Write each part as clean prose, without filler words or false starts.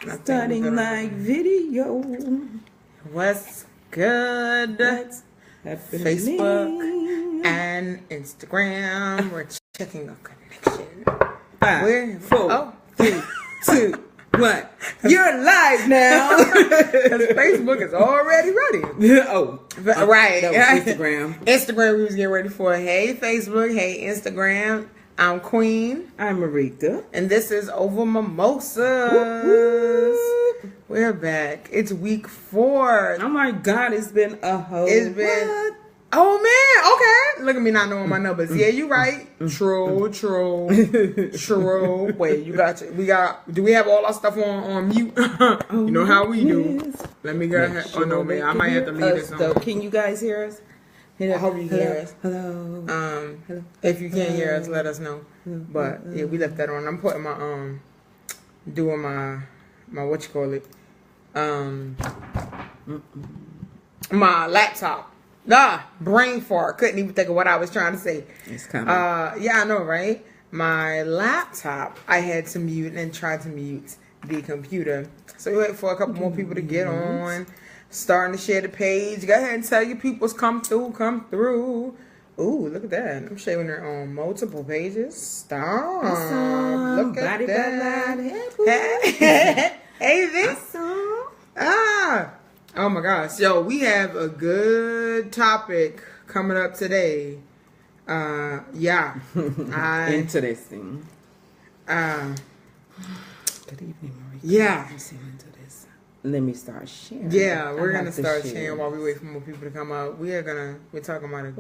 Starting like video. What's good? What's happening? Facebook and Instagram. We're checking a connection. 5, 4, 3, 2, 1. You're live now. Because Facebook is already ready. Right. That was Instagram. Instagram, we was getting ready for. Hey, Facebook. Hey, Instagram. I'm Queen. I'm Marika. And this is Over Mimosas. We're back. It's week 4. Oh my God, it's been a whole... It's been... What? Oh man, okay. Look at me not knowing my numbers. Yeah, you right. True. Wait, do we have all our stuff on mute? You know how we do. Let me go ahead. Oh no, man, I might have to leave this on. Can you guys hear us? I hope you hear us. Hello. Hello. If you can't hear us, let us know. But yeah, we left that on. I'm putting my doing my what you call it, my laptop. Brain fart. Couldn't even think of what I was trying to say. It's coming. Yeah, I know, right? My laptop, I had to mute and tried to mute the computer. So we wait for a couple more people to get on. Starting to share the page. Go ahead and tell your peoples come through. Ooh, look at that. I'm sharing her on multiple pages. Stop. Look at that. Hey, this. Oh my gosh. Yo, we have a good topic coming up today. Yeah. Interesting. Good evening, Marie. Yeah. Let me start sharing. Yeah, we're gonna start sharing while we wait for more people to come up. We're talking about a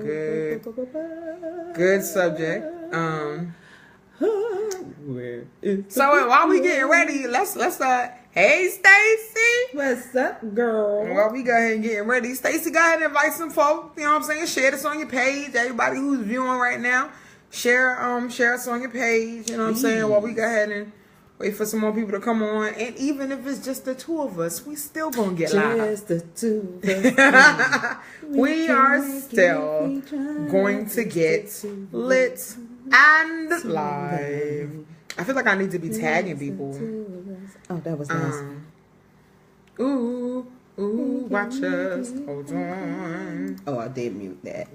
good subject. So while we getting ready, let's start. Hey, Stacy. What's up, girl? While we go ahead and getting ready, Stacy, go ahead and invite some folk. You know what I'm saying? Share this on your page. Everybody who's viewing right now, share us on your page. You know what I'm saying? While we go ahead and wait for some more people to come on. And even if it's just the two of us, we still gonna get live. Just the two of us. We are still going to get lit and live. I feel like I need to be tagging people. Oh, that was nice. Ooh, watch us. Hold on. Oh, I did mute that.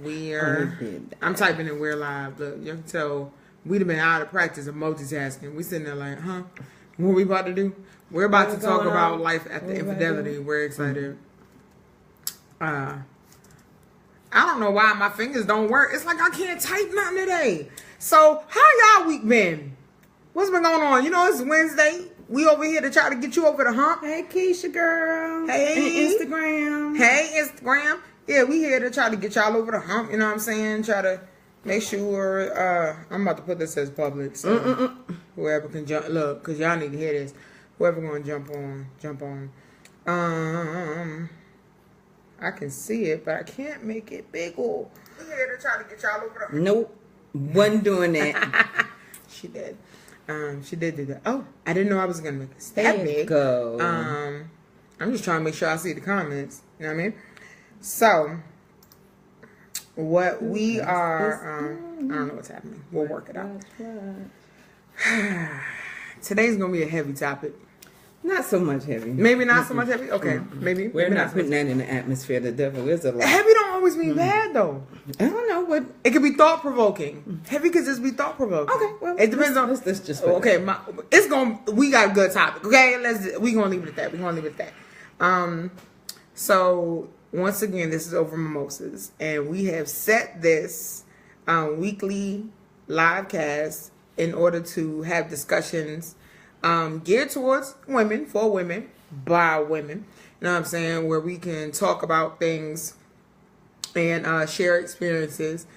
I'm typing in we're live. Look, you can tell we'd have been out of practice of multitasking. We sitting there like, what we about to do? We're about to talk about life after infidelity. We're excited. I don't know why my fingers don't work. It's like I can't type nothing today. So how y'all week been? What's been going on? You know, it's Wednesday. We over here to try to get you over the hump. Hey, Keisha, girl. Hey. And Instagram. Hey, Instagram. Yeah, we here to try to get y'all over the hump. You know what I'm saying? Try to make sure. I'm about to put this as public. So whoever can jump. Look, because y'all need to hear this. Whoever going to jump on. I can see it, but I can't make it big. We here to try to get y'all over the hump. Nope. Wasn't doing that. She did. She did do that. Oh, I didn't know I was gonna make it that big. Go. I'm just trying to make sure I see the comments. You know what I mean? So, what we are, I don't know what's happening. We'll work it out. Today's gonna be a heavy topic. Not so much heavy. Maybe not so much heavy. Okay, maybe we're maybe not putting that in the atmosphere. The devil is a lie. Heavy don't always mean bad though. I don't know what it could be. Thought provoking. Heavy could just be thought provoking. Okay, well, it depends on. Let's just okay. We got a good topic. Okay, we gonna leave it at that. So once again, this is Over Mimosas, and we have set this weekly live cast in order to have discussions geared towards women, for women, by women. You know what I'm saying? Where we can talk about things and share experiences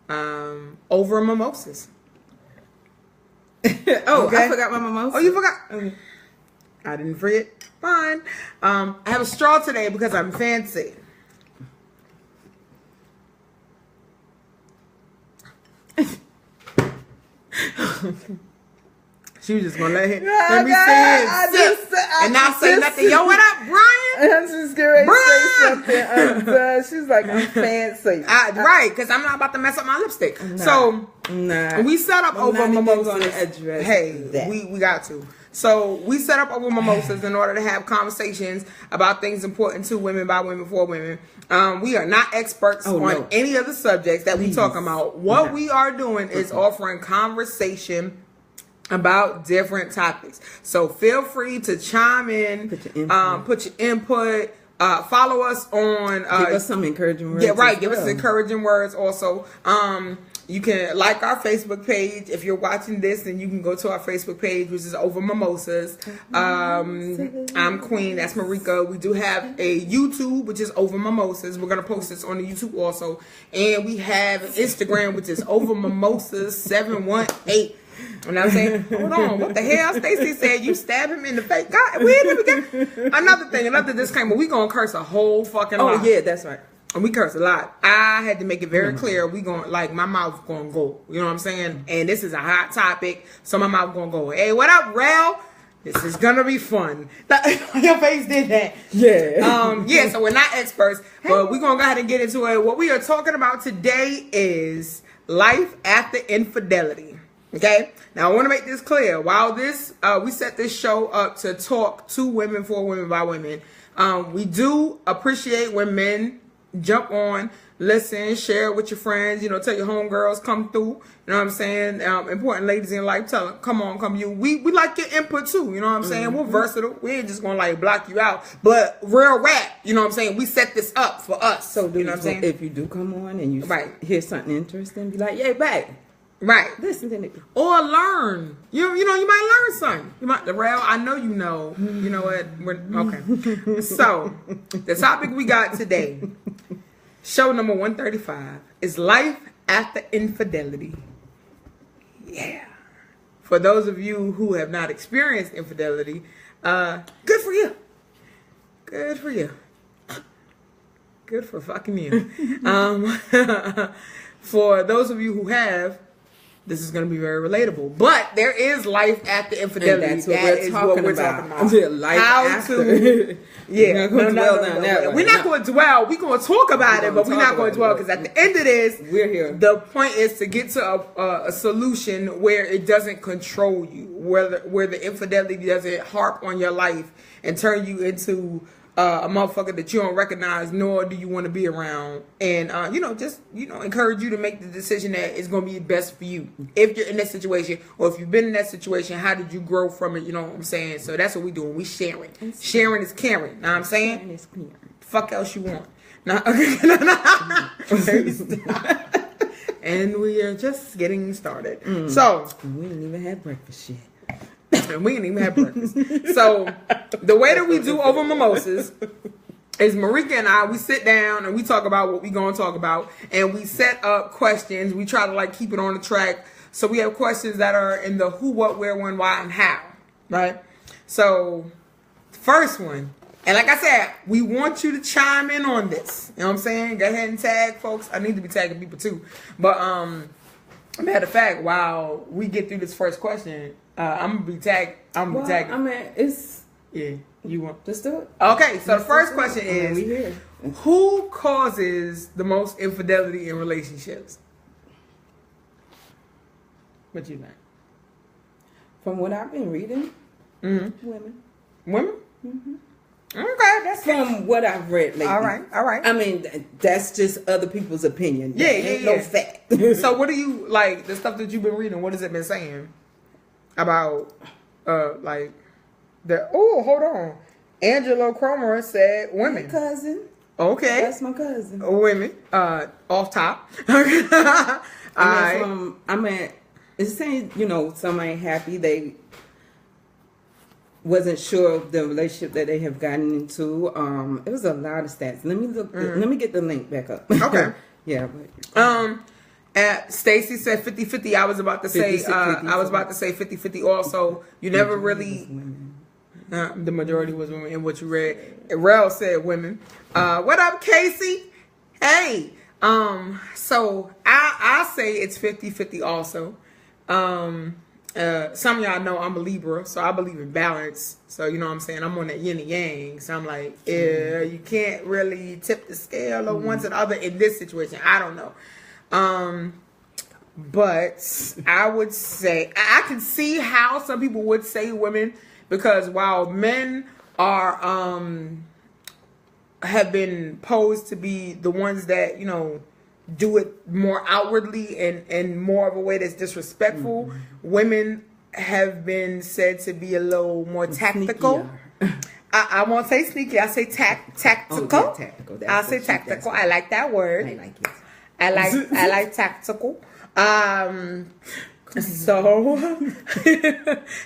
over mimosas. Okay. I forgot my mimosa. Oh, you forgot? I didn't forget. Fine. I have a straw today because I'm fancy. She was just gonna let me sit here and sip and not say nothing. Yo, what up, Brian? I'm just getting ready to say something. She's like, I'm fancy. Right, because I'm not about to mess up my lipstick. So we set up Over Mimosas. Hey, we got to. So we set up Over Mimosas in order to have conversations about things important to women, by women, for women. We are not experts on any of the subjects that we talking about. What we are doing is offering conversation about different topics. So feel free to chime in, put your input. Follow us on. Give us some encouraging words. Yeah, right. Give us encouraging words also. You can like our Facebook page. If you're watching this, then you can go to our Facebook page, which is Over Mimosas. I'm Queen. That's Marika. We do have a YouTube, which is Over Mimosas. We're going to post this on the YouTube also. And we have an Instagram, which is Over Mimosas 718. You know what I'm saying? Hold on. What the hell? Stacey said you stab him in the face. God, we didn't even get another disclaimer. We going to curse a whole fucking lot. Oh, yeah, that's right. And we curse a lot. I had to make it very clear. We going like my mouth gonna go. You know what I'm saying? And this is a hot topic, so my mouth gonna go. Hey, what up, Rel? This is gonna be fun. Your face did that. Yeah. Yeah. So we're not experts, but we're gonna go ahead and get into it. What we are talking about today is life after infidelity. Okay. Now I want to make this clear. While this, we set this show up to talk to women, for women, by women. We do appreciate when men jump on, listen, share it with your friends, tell your homegirls, come through, you know what I'm saying? Important ladies in life, tell them, come you. We like your input too, you know what I'm saying? We're versatile. We ain't just gonna like block you out, but real rap, you know what I'm saying? We set this up for us. So you know what I'm saying? If you do come on and you hear something interesting, be like, yay, back. Right. Listen to it. Or learn. You might learn something. You might, Rel, I know you know. You know what? Okay. So, the topic we got today, show number 135, is life after infidelity. Yeah. For those of you who have not experienced infidelity, good for you. Good for you. Good for fucking you. For those of you who have, this is going to be very relatable. But there is life after infidelity. And that's what we're talking about. Yeah, life after. Yeah. We're not going to dwell. We're going to talk about it, but we're not going to dwell, because at the end of this, we're here. The point is to get to a solution where it doesn't control you, where the infidelity doesn't harp on your life and turn you into a motherfucker that you don't recognize, nor do you want to be around. And, just encourage you to make the decision that is going to be best for you. If you're in that situation, or if you've been in that situation, how did you grow from it? You know what I'm saying? So that's what we doing. We sharing. Sharing is caring. Know what I'm saying? Sharing is caring. Fuck else you want. And we are just getting started. So we ain't even had breakfast yet. And we didn't even have breakfast. So the way that we do Over Mimosas is Marika and I, we sit down and we talk about what we going to talk about, and we set up questions. We try to keep it on the track. So we have questions that are in the who, what, where, when, why, and how. Right? So first one, and like I said, we want you to chime in on this. You know what I'm saying? Go ahead and tag folks. I need to be tagging people too. But matter of fact, while we get through this first question, I'm gonna be tagged. I mean, it's You want? Just do it. Okay, so the first question is, who causes the most infidelity in relationships? What you think? From what I've been reading, women. Women? Mm-hmm. Okay, that's from what I've read lately. All right. I mean, that's just other people's opinion. Yeah. No fact. So what do you, like, the stuff that you've been reading, what has it been saying about, like, hold on. Angela Cromer said women. My cousin. Okay. That's my cousin. Women. Off top. It's saying, some ain't happy. They wasn't sure of the relationship that they have gotten into. It was a lot of stats. Let me look. Let me get the link back up. Okay. Yeah. Stacy said 50-50. I was about to say 50-50 also. You never really. The majority was women in what you read. Rel said women. What up, Casey? Hey. So I say it's 50-50 also. Some of y'all know I'm a Libra, so I believe in balance. So you know what I'm saying? I'm on that yin and yang. So I'm like, you can't really tip the scale of one to the other in this situation. I don't know. But I would say I can see how some people would say women, because while men are have been posed to be the ones that, you know, do it more outwardly and more of a way that's disrespectful, women have been said to be a little more tactical. I won't say sneaky. I say tactical. Oh, yeah, tactical. I'll say tactical. I like that word. I like it. I like tactical.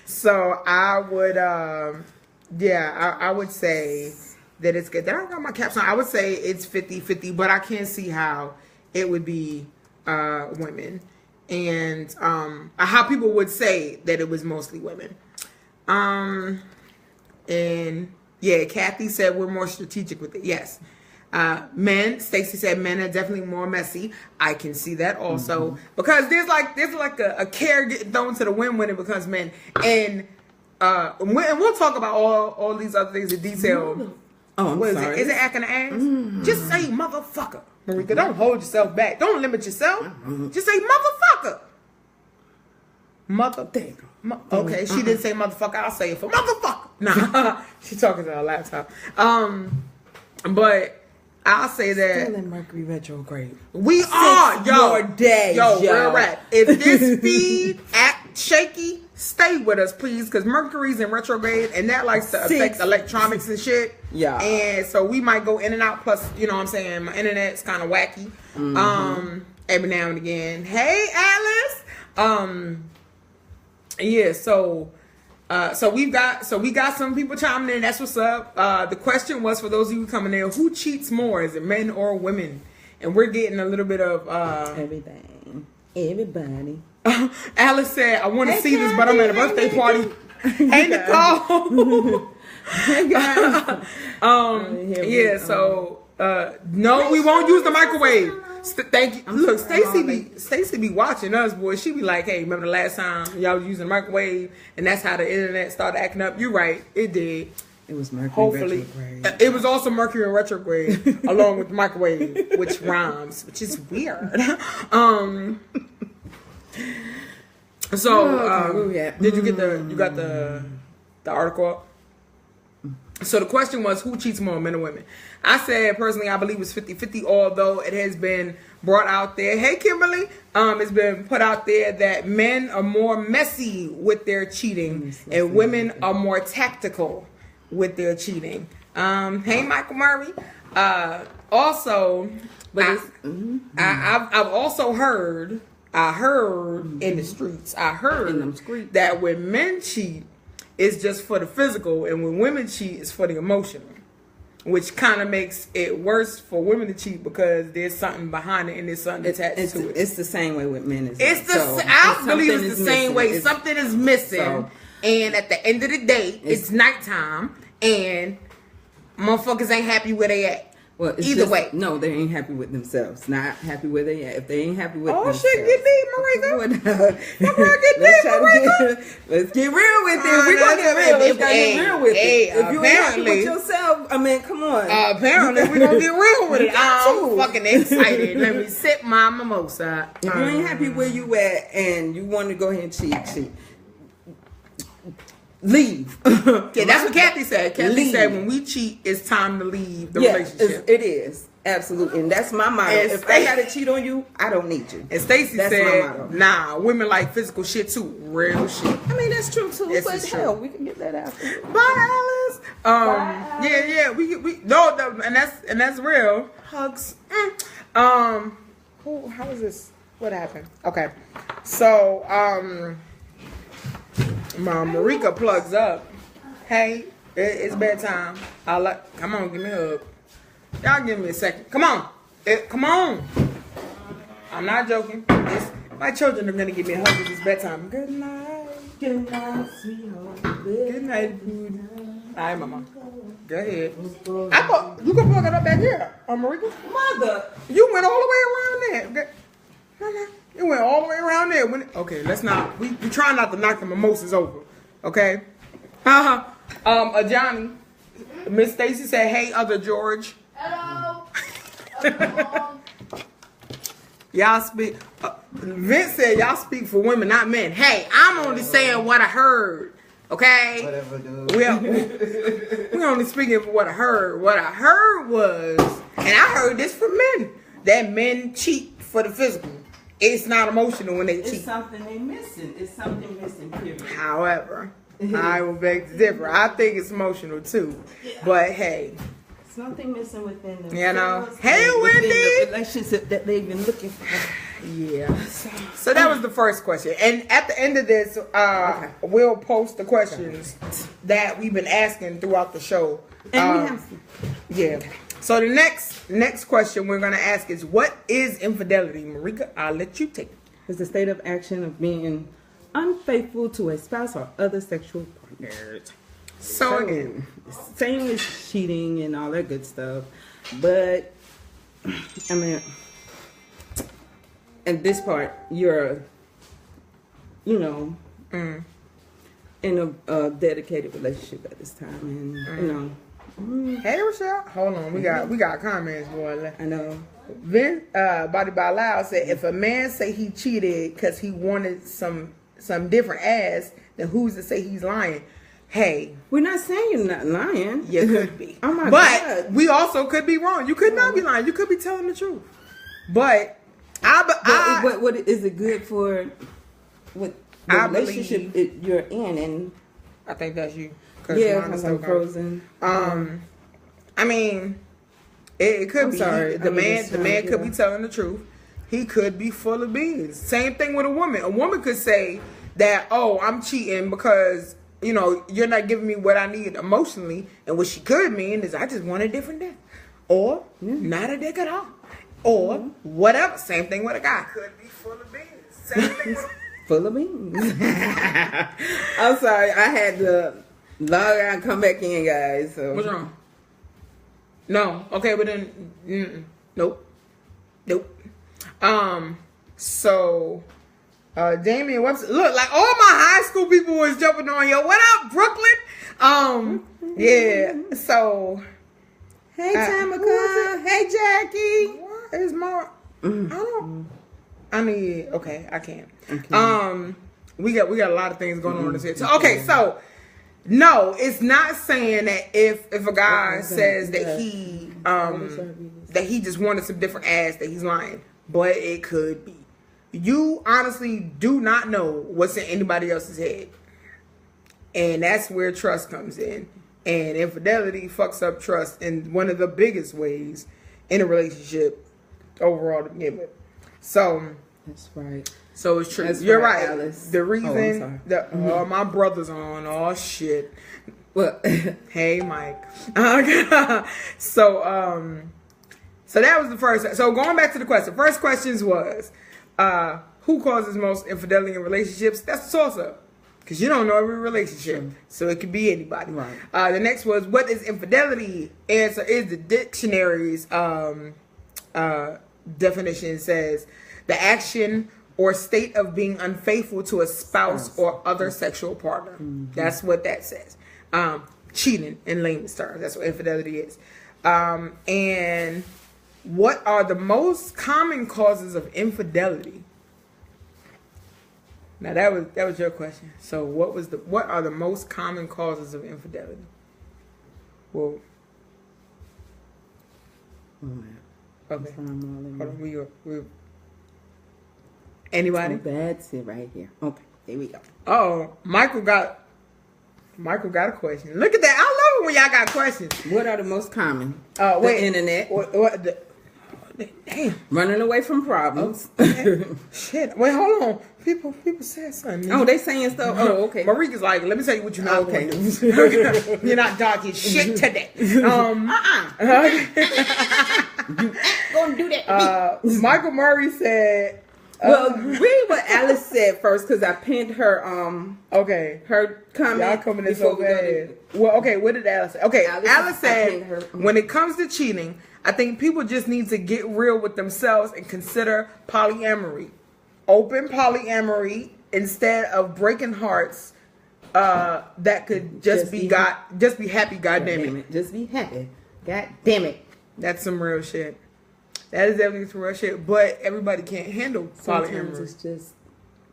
So I would I would say that it's good. Then I got my caps on. I would say it's 50-50, but I can see how it would be women, and how people would say that it was mostly women. And yeah, Kathy said we're more strategic with it. Yes. Men, Stacy said men are definitely more messy. I can see that also, because there's like a care getting thrown to the wind when it becomes men, and we'll talk about all these other things in detail. Oh, I'm sorry. Is it acting the ass? Just say motherfucker, Marika. Don't hold yourself back. Don't limit yourself. Just say motherfucker. Okay, she didn't say motherfucker. I'll say it for motherfucker. Nah, she's talking to her laptop. But I'll say that still in Mercury retrograde. We are, more days, real rap. If this feed act shaky, stay with us, please, because Mercury's in retrograde, and that likes to affect electronics and shit. Yeah, and so we might go in and out. Plus, you know what I'm saying, my internet's kind of wacky. Every now and again. Hey, Alice. Yeah, so we got some people chiming in. That's what's up. The question was, for those of you coming in, who cheats more? Is it men or women? And we're getting a little bit of everybody. Alice said, I want to see this, but I'm at a birthday party. Hey, Nicole. Hey, guys. Yeah, so no, we won't use the microwave. Thank you. Look, Stacy be watching us, boy. She be like, hey, remember the last time y'all was using the microwave, and that's how the internet started acting up? You're right, it did. It was Mercury retrograde. It was also Mercury in retrograde along with the microwave, which rhymes, which is weird. So did you get the article up? So the question was, who cheats more, men or women? I said, personally, I believe it's 50-50, although it has been brought out there. Hey, Kimberly. It's been put out there that men are more messy with their cheating and women are more tactical with their cheating. Hey, Michael Murray. Also, I've also heard, in the streets, that when men cheat, it's just for the physical, and when women cheat, it's for the emotional, which kind of makes it worse for women to cheat because there's something behind it and there's something attached to it. It's the same way with men. I believe it's the same way. Something is missing, and at the end of the day, it's nighttime, and motherfuckers ain't happy where they at. Well, either way, no, they ain't happy with themselves. Not happy where they at. If they ain't happy with themselves, shit, get deep, Marika. Let's get real with it. We gonna get real. Let's get real with it. If you ain't happy with yourself, I mean, come on. Apparently, we gonna get real with it. I'm fucking excited. Let me sip my mimosa. If you ain't happy where you at and you want to go ahead and cheat. Leave. Yeah, that's what Kathy said. Kathy said when we cheat, it's time to leave the relationship. It is. Absolutely. And that's my motto. If I gotta cheat on you, I don't need you. And Stacy said, nah, women like physical shit too. Real shit. I mean, that's true too. But hell, we can get that out. Bye, Alice. Yeah. We no, and that's real. Hugs. How is this? What happened? Okay. So, Marika plugs up. Hey, it's bedtime. Come on, give me a hug. Y'all give me a second. Come on. Come on. I'm not joking. My children are going to give me a hug because it's bedtime. Good night. Good night, sweetheart. Good night, boo. All right, mama. Go ahead. I thought you could plug it up back here. Marika. Mother. You went all the way around there. It went all the way around there. Okay, let's not. We try not to knock the mimosas over. Okay. Johnny. Miss Stacy said, "Hey, other George." Hello. Y'all speak. Vince said y'all speak for women, not men. Hey, I'm only saying what I heard. Okay? Whatever, dude. We only speaking for what I heard. What I heard was, and I heard this from men, that men cheat for the physical. It's not emotional when they cheat. It's something they missing. It's something missing, period. However, I will beg to differ. I think it's emotional too. But hey. Something missing within them. You know. Hey, Wendy! The relationship that they've been looking for. Yeah. So that was the first question. And at the end of this, we'll post the questions that we've been asking throughout the show. And we have some. Yeah. So the next question we're going to ask is, what is infidelity? Marika, I'll let you take it. It's the state of action of being unfaithful to a spouse or other sexual partners. So again, same as cheating and all that good stuff. But, I mean, in this part, you're, you know, in a dedicated relationship at this time. And, you know. Hey, Rochelle. Hold on. We got comments, boy. I know. Vince, Body by Loud said, if a man say he cheated because he wanted some different ass, then who's to say he's lying? Hey, we're not saying you're not lying. You could be. Oh my God. But we also could be wrong. You could not be lying. You could be telling the truth. But what is it good for? What the relationship you're in? And I think that's you. Yeah, because I'm frozen. I mean, it could be. Sorry. The man could be telling the truth. He could be full of beans. Same thing with a woman. A woman could say that, oh, I'm cheating because, you know, you're not giving me what I need emotionally. And what she could mean is, I just want a different dick. Or not a dick at all. Or whatever. Same thing with a guy. Could be full of beans. Same thing with full of beans. I'm sorry. I had to log out and come back in, guys. So. What's wrong? No. Okay, but then nope. So Damian Webster, look, like all my high school people was jumping on here. What up, Brooklyn? Yeah. So hey, Tamika. Hey, Jackie. What is my? I can't. Okay. We got a lot of things going on in this here. So, okay, so no, it's not saying that if a guy says that he just wanted some different ass, that he's lying. But it could be. You honestly do not know what's in anybody else's head. And that's where trust comes in. And infidelity fucks up trust in one of the biggest ways in a relationship overall to begin with. So that's right. So it's true. That's You're right, right. Alice. The reason my brother's on. Oh shit. Well, hey Mike. So that was the first. So going back to the question. First questions was, who causes most infidelity in relationships? That's the source of. Because you don't know every relationship. Sure. So it could be anybody. Right. The next was, what is infidelity? Answer is the dictionary's definition says, the action or state of being unfaithful to a spouse or other sexual partner. Mm-hmm. That's what that says. Cheating in layman's terms. That's what infidelity is. And what are the most common causes of infidelity? Now that was your question. So what are the most common causes of infidelity? Well, okay. Hold on, anybody? That's it right here. Okay, here we go. Oh, Michael got a question. Look at that. I love it when y'all got questions. What are the most common? The internet. Damn. Running away from problems. Shit. Wait, hold on. People said something. Oh, they saying stuff. Oh, okay. Marika's like, let me tell you what you're not going to do. You're not dodging shit today. You ain't gonna do that to me. Michael Murray said. Well, read what Alice said first, because I pinned her. Her comment. Y'all coming in so bad. Well, okay. What did Alice say? Okay, Alice said, when it comes to cheating, I think people just need to get real with themselves and consider polyamory, open polyamory, instead of breaking hearts. That could just be happy. God damn it. Just be happy. God damn it. That's some real shit. That is definitely some real shit. But everybody can't handle Sometimes polyamory. it's just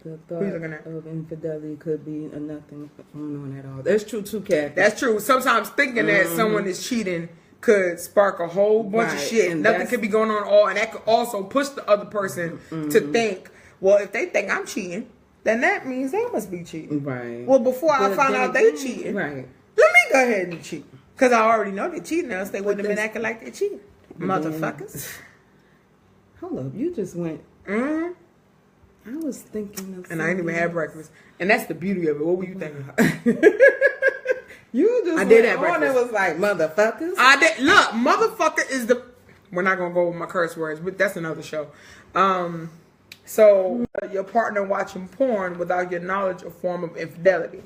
the thought Who you looking at? of infidelity could be a nothing going on at all. That's true too, Kathy. That's true. Sometimes thinking that someone is cheating could spark a whole bunch of shit. And Nothing could be going on at all. And that could also push the other person to think, well, if they think I'm cheating, then that means they must be cheating. Right. Well, before I But find then out they again, cheating, right. let me go ahead and cheat. Because I already know they're cheating, else they wouldn't have been acting like they're cheating. Motherfuckers. Hold up, you just went. Mm-hmm. I was thinking of. And I didn't even have breakfast. And that's the beauty of it. What were you thinking? You just I did went have on. breakfast. It was like motherfuckers. I did. Look, motherfucker is the. We're not gonna go with my curse words, but that's another show. So your partner watching porn without your knowledge or form of infidelity.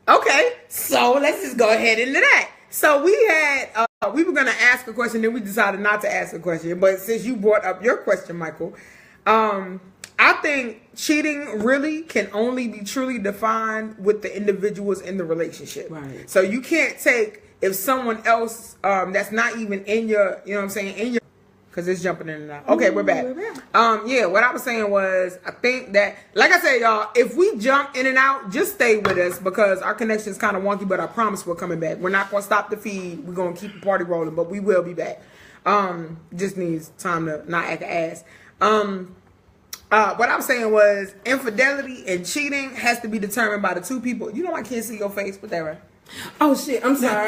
Okay, so let's just go ahead into that. So we had, we were gonna ask a question, then we decided not to ask a question. But since you brought up your question, Michael, I think cheating really can only be truly defined with the individuals in the relationship. Right. So you can't take if someone else that's not even in your, you know what I'm saying, in your, because it's jumping in and out. Okay, we're back. Yeah, what I was saying was, I think that, like I said, y'all, if we jump in and out, just stay with us because our connection is kind of wonky, but I promise we're coming back. We're not going to stop the feed. We're going to keep the party rolling, but we will be back. Just needs time to not act ass. What I'm saying was, infidelity and cheating has to be determined by the two people. You know I can't see your face, but that right. Oh shit! I'm sorry.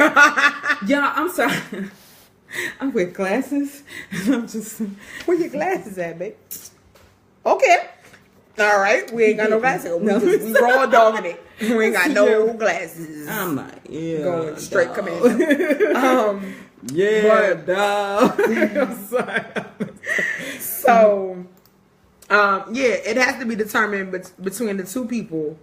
Y'all, I'm sorry. I wear glasses. I'm just. Where your glasses at, babe? Okay. All right. We ain't got no glasses. We raw dogging it. We ain't got no glasses. I'm like, yeah. Going straight commando. Yeah, dog. I'm sorry. So, yeah, it has to be determined between the two people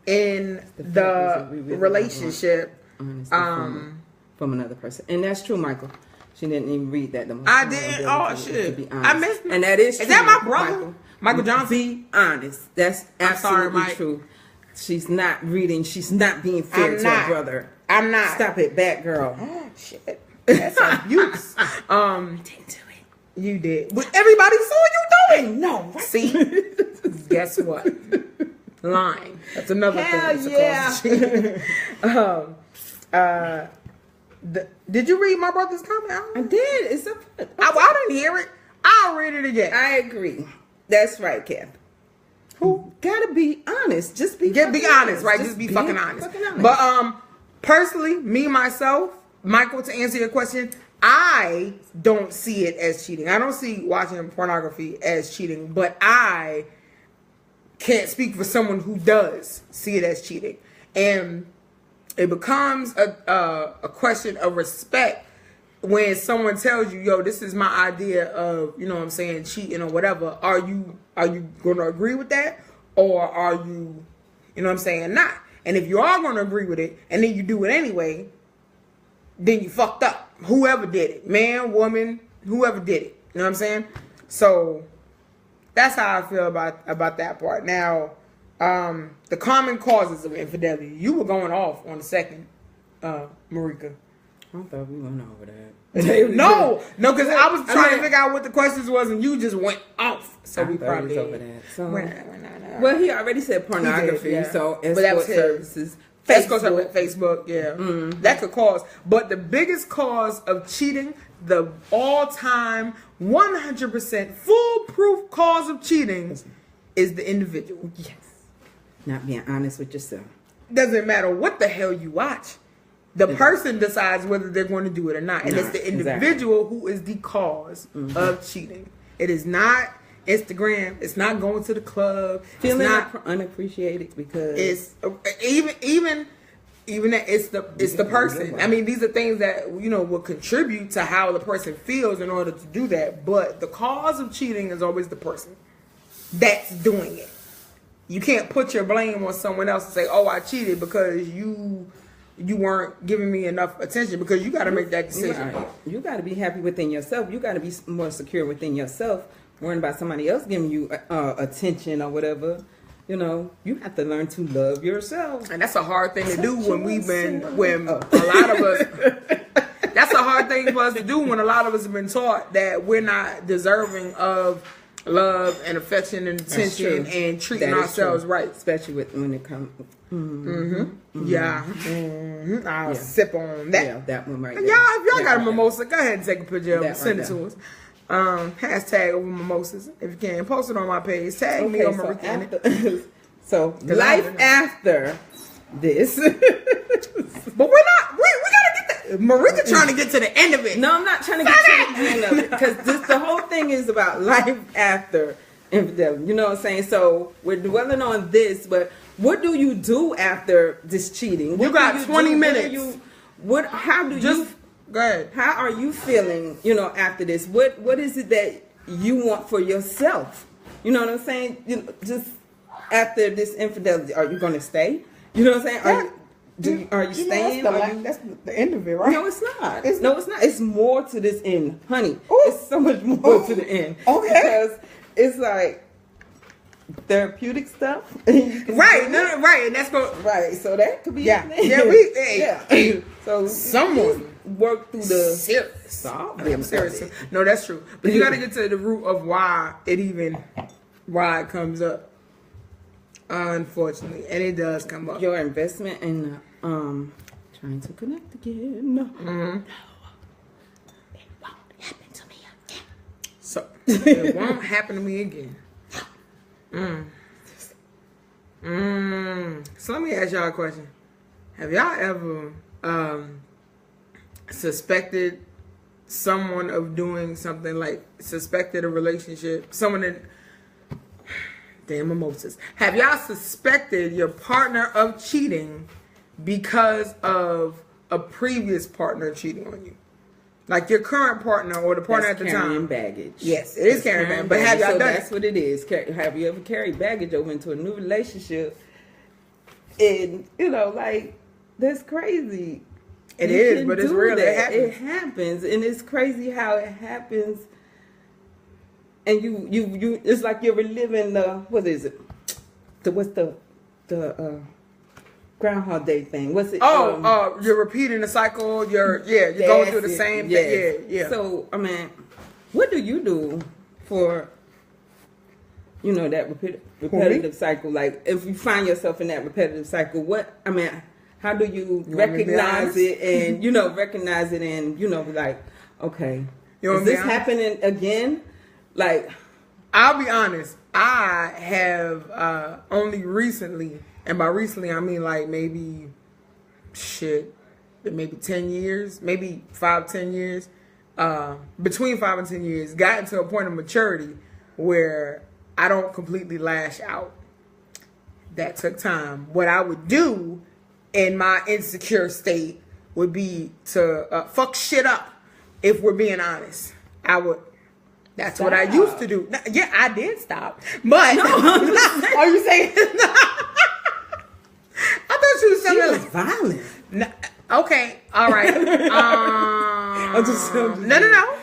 in the relationship. From another person. And that's true, Michael. She didn't even read that. I didn't. Oh, shit. I missed it. And that is true. Is that my brother? Michael Johnson? Be honest. That's absolutely true. She's not reading. She's not being fair to her brother. I'm not. Stop it, bad girl. Oh, shit. That's abuse. I didn't do it. You did. But everybody saw you doing. No. Right? See? Guess what? Lying. That's another thing that's a cause. Did you read my brother's comment? I did. It's I didn't hear it. I'll read it again. I agree. That's right, Cap. Who gotta be honest? Just be honest, right? Just be fucking honest. But personally, me myself, Michael, to answer your question, I don't see it as cheating. I don't see watching pornography as cheating, but I can't speak for someone who does see it as cheating. And it becomes a question of respect when someone tells you, yo, this is my idea of, you know what I'm saying, cheating or whatever. Are you going to agree with that? Or are you, you know what I'm saying, not? And if you are going to agree with it and then you do it anyway, then you fucked up. Whoever did it, man, woman, whoever did it. You know what I'm saying? So that's how I feel about that part. Now, the common causes of infidelity. You were going off on the second, Marika. I thought we went over that. No, because I was trying to figure out what the questions was, and you just went off. So we probably was over that. So, we're well, he already said pornography, did, yeah. So but that was services. Facebook, yeah. That could cause. But the biggest cause of cheating, the all-time 100% foolproof cause of cheating is the individual. Yes. Not being honest with yourself. Doesn't matter what the hell you watch. The person decides whether they're going to do it or not. And it's the individual who is the cause of cheating. It is not Instagram. It's not going to the club. Feeling it's not unappreciated because it's even that it's the person. I mean, these are things that, you know, will contribute to how the person feels in order to do that. But the cause of cheating is always the person that's doing it. You can't put your blame on someone else and say, "Oh, I cheated because you weren't giving me enough attention," because you got to make that decision. Right. You got to be happy within yourself. You got to be more secure within yourself. Worrying about somebody else giving you attention or whatever. You know, you have to learn to love yourself. And that's a hard thing to do when a lot of us, that's a hard thing thing for us to do when a lot of us have been taught that we're not deserving of love and affection and attention and treating ourselves right. Especially when it comes. Yeah. I'll sip on that. Yeah, that one right there. If y'all got a mimosa, go ahead and take a picture of it. Send it to us. Hashtag over mimosas if you can. Post it on my page. Tag me on Marika. So life after this. But we're not. We gotta get that. Marika trying to get to the end of it. No, I'm not trying to get to the end of it because the whole thing is about life after infidelity. You know what I'm saying? So we're dwelling on this, but what do you do after this cheating? You got 20 minutes. How do you? Go ahead. How are you feeling? You know, after this, what is it that you want for yourself? You know what I'm saying? Just after this infidelity, are you going to stay? You know what I'm saying? Are you staying? That's the end of it, right? No, it's not. It's not. It's more to this end, honey. Ooh. It's so much more to the end. Okay. Because it's like therapeutic stuff. Right. Right. And that's going. Right. So that could be. Yeah. So someone work through the serious. I'm serious. No, that's true. But you got to get to the root of why it comes up. Unfortunately, and it does come up. Your investment in trying to connect again. No, it won't happen to me again. So it won't happen to me again. So let me ask y'all a question. Have y'all ever suspected someone of doing something, like suspected a relationship, someone that damn mimosas. Have y'all suspected your partner of cheating because of a previous partner cheating on you? Like your current partner or the partner at the time. Baggage. Yes, it is carrying baggage. But have y'all done that's what it is. Have you ever carried baggage over into a new relationship? And, like, that's crazy. It is, but it's real. It happens. And it's crazy how it happens. And you it's like you're reliving what's the Groundhog Day thing. What's it? You're repeating the cycle. You're going through the same thing. Yeah. So, I mean, what do you do for, that repetitive cycle? Like, if you find yourself in that repetitive cycle, how do you recognize it and, recognize it and, be like, okay, is this happening again? Like, I'll be honest, I have only recently, and by recently I mean like maybe 10 years, maybe 5-10 years, between 5 and 10 years, gotten to a point of maturity where I don't completely lash out. That took time. What I would do in my insecure state would be to fuck shit up, if we're being honest. I would. That's what I used to do. Yeah, I did stop. But are you saying? I thought you were saying like violent. Okay, all right.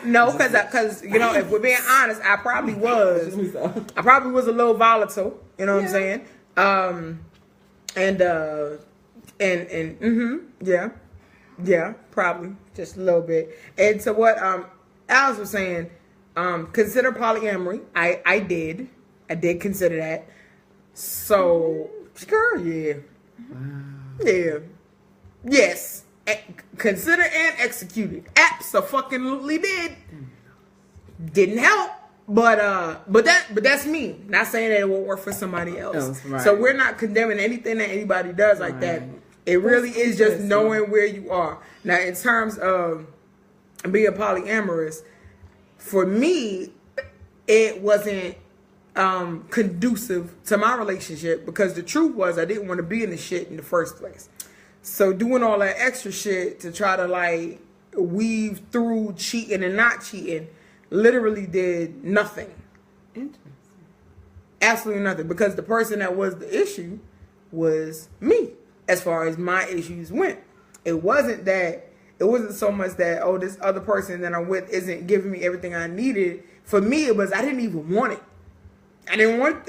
No, because if we're being honest, I probably was a little volatile. You know what I'm saying? Yeah, probably just a little bit. And to what Alice was saying. Consider polyamory. I did consider that. So, girl, yeah. Wow. Yeah. Yes. Consider and executed. Abso-fucking-lutely did. Didn't help. But that's me. Not saying that it won't work for somebody else. Right. So we're not condemning anything that anybody does like that. It really is just knowing where you are. Now, in terms of being polyamorous, for me, it wasn't conducive to my relationship because the truth was I didn't want to be in the shit in the first place. So doing all that extra shit to try to like weave through cheating and not cheating literally did nothing. Interesting. Absolutely nothing, because the person that was the issue was me as far as my issues went. It wasn't so much that, this other person that I'm with isn't giving me everything I needed. For me, it was I didn't even want it. I didn't want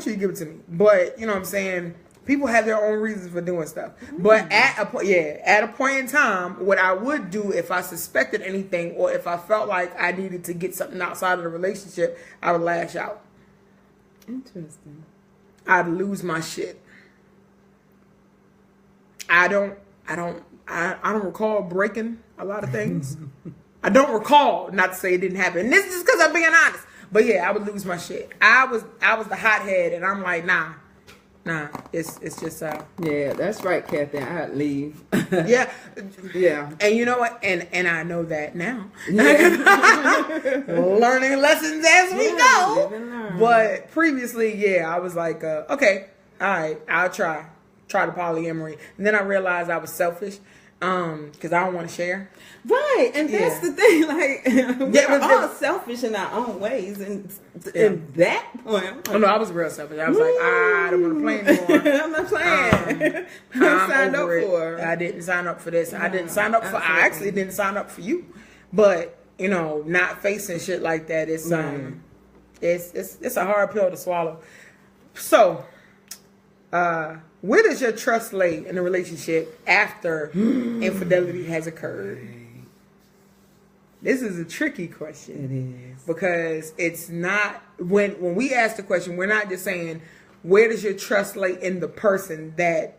you to give it to me. But, you know what I'm saying? People have their own reasons for doing stuff. But at a point in time, what I would do if I suspected anything or if I felt like I needed to get something outside of the relationship, I would lash out. Interesting. I'd lose my shit. I don't recall breaking a lot of things. I don't recall, not to say it didn't happen. And this is because I'm being honest. But yeah, I would lose my shit. I was the hothead, and I'm like, nah, it's just Yeah, that's right, Kathy. I'd leave. Yeah. Yeah. And you know what? And I know that now. Yeah. Learning lessons as we go. Live and learn. But previously, yeah, I was like, okay, all right, I'll try the polyamory. And then I realized I was selfish. Because I don't want to share. Right, and that's the thing. Like, we're all the, selfish in our own ways, and in that point, oh no, I was real selfish. I was like, I don't want to play anymore. I'm not playing. I'm signed up over it. for. I didn't sign up for this. I didn't sign up for. I actually didn't sign up for you, but you know, not facing shit like that. It's it's a hard pill to swallow. So, where does your trust lay in a relationship after infidelity has occurred? This is a tricky question. It is. Because it's not, when we ask the question, we're not just saying, where does your trust lay in the person that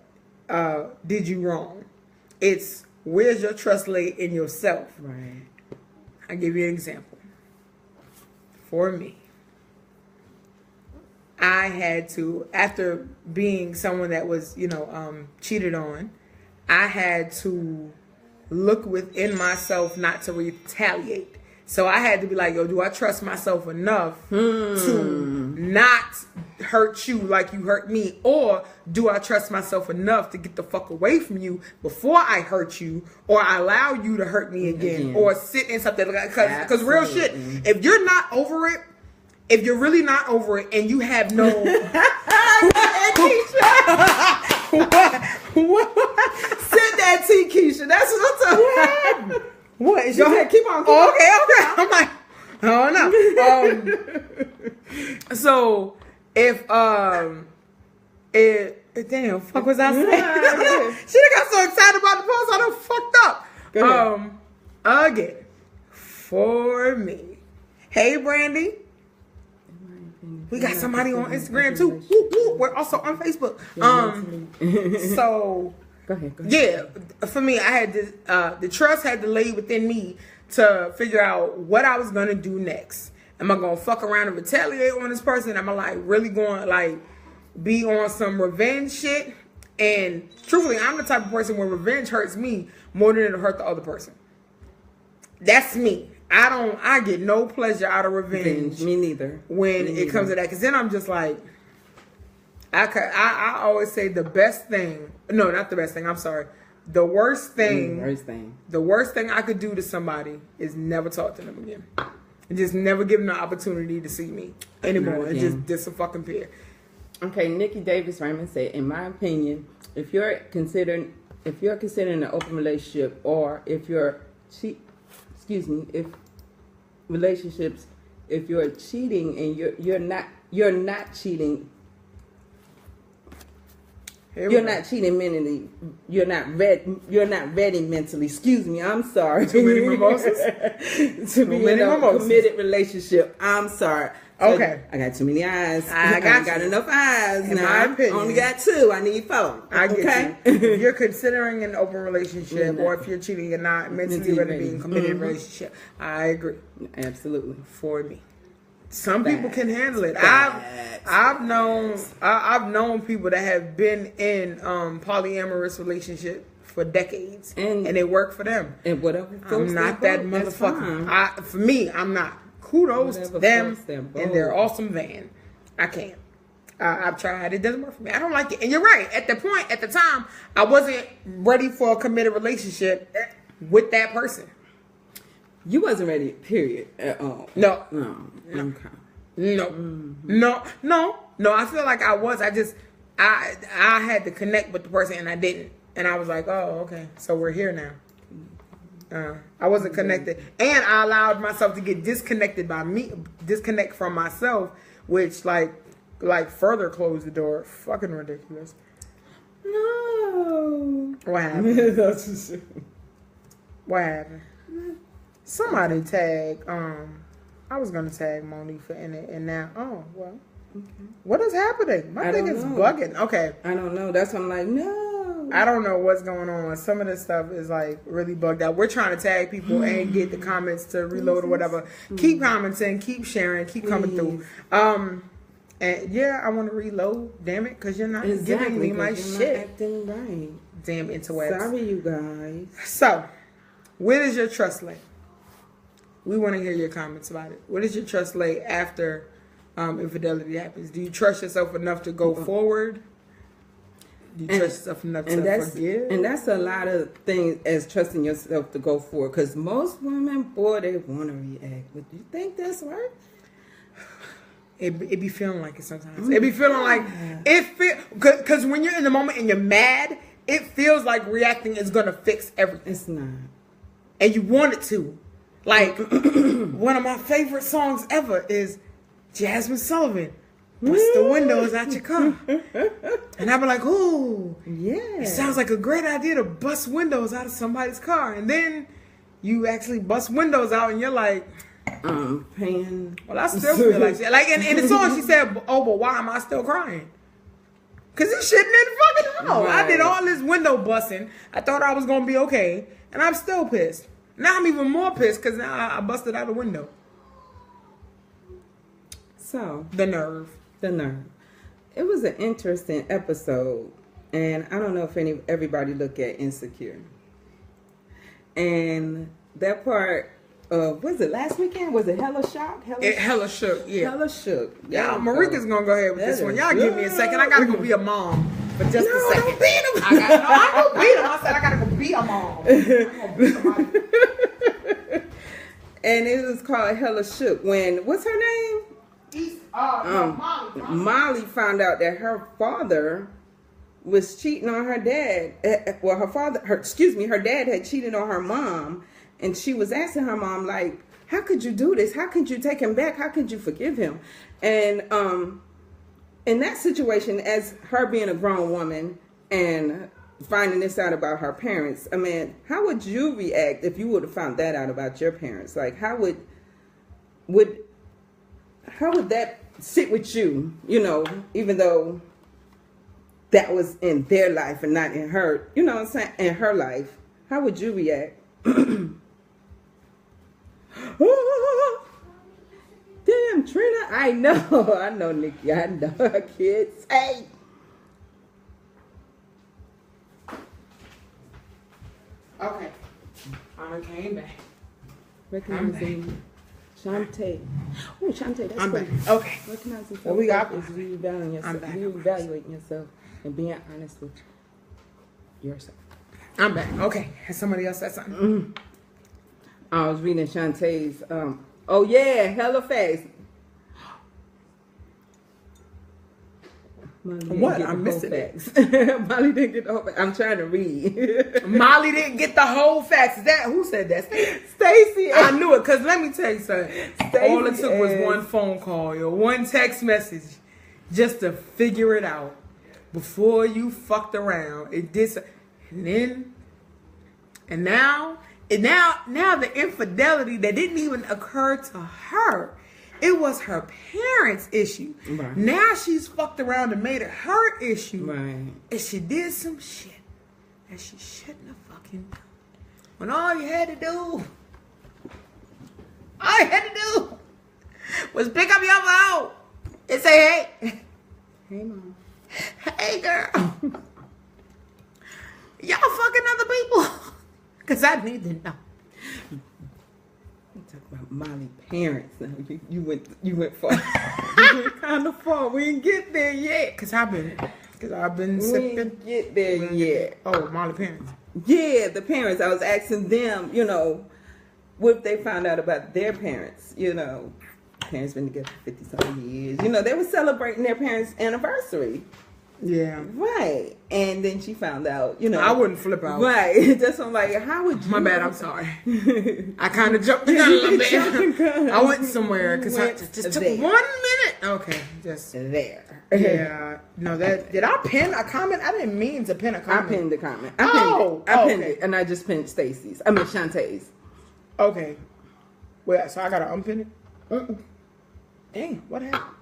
did you wrong? It's, where's your trust lay in yourself? Right. I'll give you an example. For me, I had to, after being someone that was, cheated on, I had to look within myself not to retaliate. So I had to be like, yo, do I trust myself enough to not hurt you like you hurt me? Or do I trust myself enough to get the fuck away from you before I hurt you or I allow you to hurt me again or sit in something? Because real shit, if you're not over it, if you're really not over it and you have no... Send that tea, Keisha. That's what I'm talking about. What? Is Go ahead, keep on. Okay. I'm like, oh no. So if damn, fuck was I saying? She got so excited about the post, I done fucked up. Go ahead. Again, for me. Hey, Brandy. We got somebody on Instagram too. Woo, woo. We're also on Facebook. So go ahead. Yeah, for me, I had this. The trust had to lay within me to figure out what I was gonna do next. Am I gonna fuck around and retaliate on this person? Am I like really going like be on some revenge shit? And truthfully, I'm the type of person where revenge hurts me more than it'll hurt the other person. That's me. I get no pleasure out of revenge. Me neither. When it comes to that, because then I'm just like, I always say the best thing. No, not the best thing. I'm sorry. The worst thing. The worst thing I could do to somebody is never talk to them again, and just never give them the opportunity to see me anymore. And just disappear. Okay, Nikki Davis Raymond said, in my opinion, if you're considering an open relationship, or if you're if you're cheating and you're not cheating. You're not cheating mentally. You're not ready mentally. Excuse me. I'm sorry. Too many mimosas. To be in a committed relationship. I'm sorry. Okay. I got too many eyes. I got enough eyes. In now. my opinion, only got 2. I need 4. I get you. If you're considering an open relationship, or if you're cheating, you're not mentally ready to be in a committed relationship. I agree. Absolutely. For me. Some people can handle it. I've known people that have been in polyamorous relationship for decades, and it worked for them. And whatever. I'm not that motherfucker. For me, I'm not. Kudos to them and their awesome van. I can't. I've tried. It doesn't work for me. I don't like it. And you're right. At the time, I wasn't ready for a committed relationship with that person. You wasn't ready, period, at all. No. Okay. No. I feel like I was. I had to connect with the person and I didn't. And I was like, oh, okay. So we're here now. I wasn't connected. And I allowed myself to get disconnect from myself, which like further closed the door. Fucking ridiculous. No. What happened? That's true. What happened? Somebody tag. I was gonna tag Monique in it, and now, okay. What is happening? My thing is bugging. Okay. I don't know. That's why I'm like, no. I don't know what's going on. Some of this stuff is like really bugged out. We're trying to tag people and get the comments to reload or whatever. Keep commenting, keep sharing, keep coming through. And yeah, I want to reload. Damn it, because you're not giving me my shit. Not acting right. Damn interwebs. Sorry, you guys. So, where does your trust lay? We want to hear your comments about it. Where does your trust lay after infidelity happens? Do you trust yourself enough to go forward? Do you trust yourself enough to forgive? And that's a lot of things as trusting yourself to go forward. Because most women, boy, they want to react. But do you think that's right? It be feeling like it sometimes. It be feeling like because when you're in the moment and you're mad, it feels like reacting is gonna fix everything. It's not, and you want it to. Like one of my favorite songs ever is Jasmine Sullivan. Bust the windows out your car, and I be like, "Ooh, yeah, it sounds like a great idea to bust windows out of somebody's car." And then you actually bust windows out, and you're like. Paying. Well, I still feel like shit. Like in the song, she said, "Oh, but why am I still crying? Cause he's shitting in the fucking house. Right. I did all this window busting. I thought I was gonna be okay, and I'm still pissed. Now I'm even more pissed because now I busted out the window. So the nerve. It was an interesting episode, and I don't know if everybody look at Insecure, and that part. Was it last weekend? Was it Hella Shook? Hella Shook, yeah. Hella Shook. Yeah, Marika's gonna go ahead with this one. Y'all give me a second. I gotta go be a mom for just a second. Don't beat him. I don't beat him. I said I gotta go be a mom. I'm gonna beat somebody. And it was called Hella Shook. What's her name? Molly found out that her father was cheating on her dad. Well, her dad had cheated on her mom. And she was asking her mom, like, how could you do this? How could you take him back? How could you forgive him? And in that situation, as her being a grown woman and finding this out about her parents, I mean, how would you react if you would have found that out about your parents? Like, how would that sit with you, even though that was in their life and not in her, you know what I'm saying, in her life? How would you react? Oh, damn, Trina. I know, Nikki. I know, kids. Hey. Okay. I came back. Recognizing Shantae. Oh, Shantae, that's I'm funny. back. Okay. Recognizing what we got is reevaluating yourself. Reevaluating yourself and being honest with yourself. I'm back. Okay. Has somebody else said something? I was reading Shantae's, hella fast. What? I'm missing it. Molly didn't get the whole facts. I'm trying to read. Molly didn't get the whole facts. Who said that? Stacey. I knew it, because let me tell you something. Stacey all it took was one phone call or one text message just to figure it out. Before you fucked around, it did. And now the infidelity that didn't even occur to her, it was her parents' issue. Right. Now she's fucked around and made it her issue. Right. And she did some shit that she shouldn't have fucking done. When all you had to do was pick up your phone and say, hey. Hey, Mom. Hey, girl. Y'all fucking other people. Because I need to know. You talk about Molly parents. Now you went far. You went kind of far. We didn't get there yet. Because I've been we sipping. didn't get there yet. Oh, Molly parents. Yeah, the parents. I was asking them, what if they found out about their parents? Parents been together for 50-something years. They were celebrating their parents' anniversary. Yeah. Right. And then she found out, I wouldn't flip out. Right. That's what I'm like, how would you? My bad, I'm sorry. I kind of jumped the gun a little bit. I went somewhere because I just took 1 minute. Okay, just there. Yeah. No, did I pin a comment? I didn't mean to pin a comment. I pinned the comment. I pinned it, and I just pinned Stacy's. I mean Shantae's. Okay. Well, so I gotta unpin it. Dang, what happened?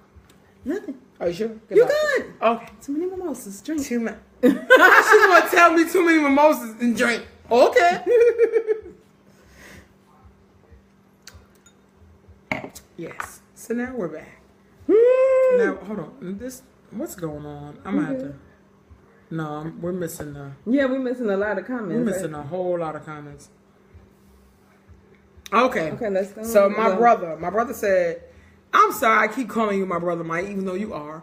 Nothing. Are you sure? You good? Okay. Too many mimosas. Drink. Too many. She's gonna tell me too many mimosas and drink. Okay. Yes. So now we're back. Now hold on. What's going on? I'm gonna have to. No, we're missing Yeah, we're missing a lot of comments. We're missing a whole lot of comments. Okay. Okay, let's go. So my brother said, I'm sorry, I keep calling you my brother Mike, even though you are.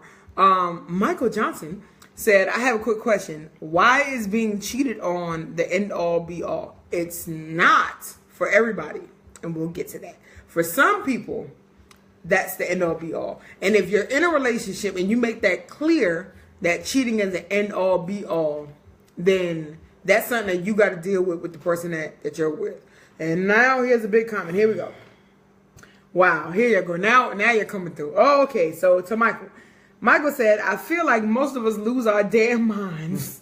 Michael Johnson said, I have a quick question. Why is being cheated on the end all be all? It's not for everybody. And we'll get to that. For some people, that's the end all be all. And if you're in a relationship and you make that clear that cheating is the end all be all, then that's something that you got to deal with the person that you're with. And now here's a big comment. Here we go. Wow, here you go. Now you're coming through. Oh, okay, so to Michael. Michael said, I feel like most of us lose our damn minds.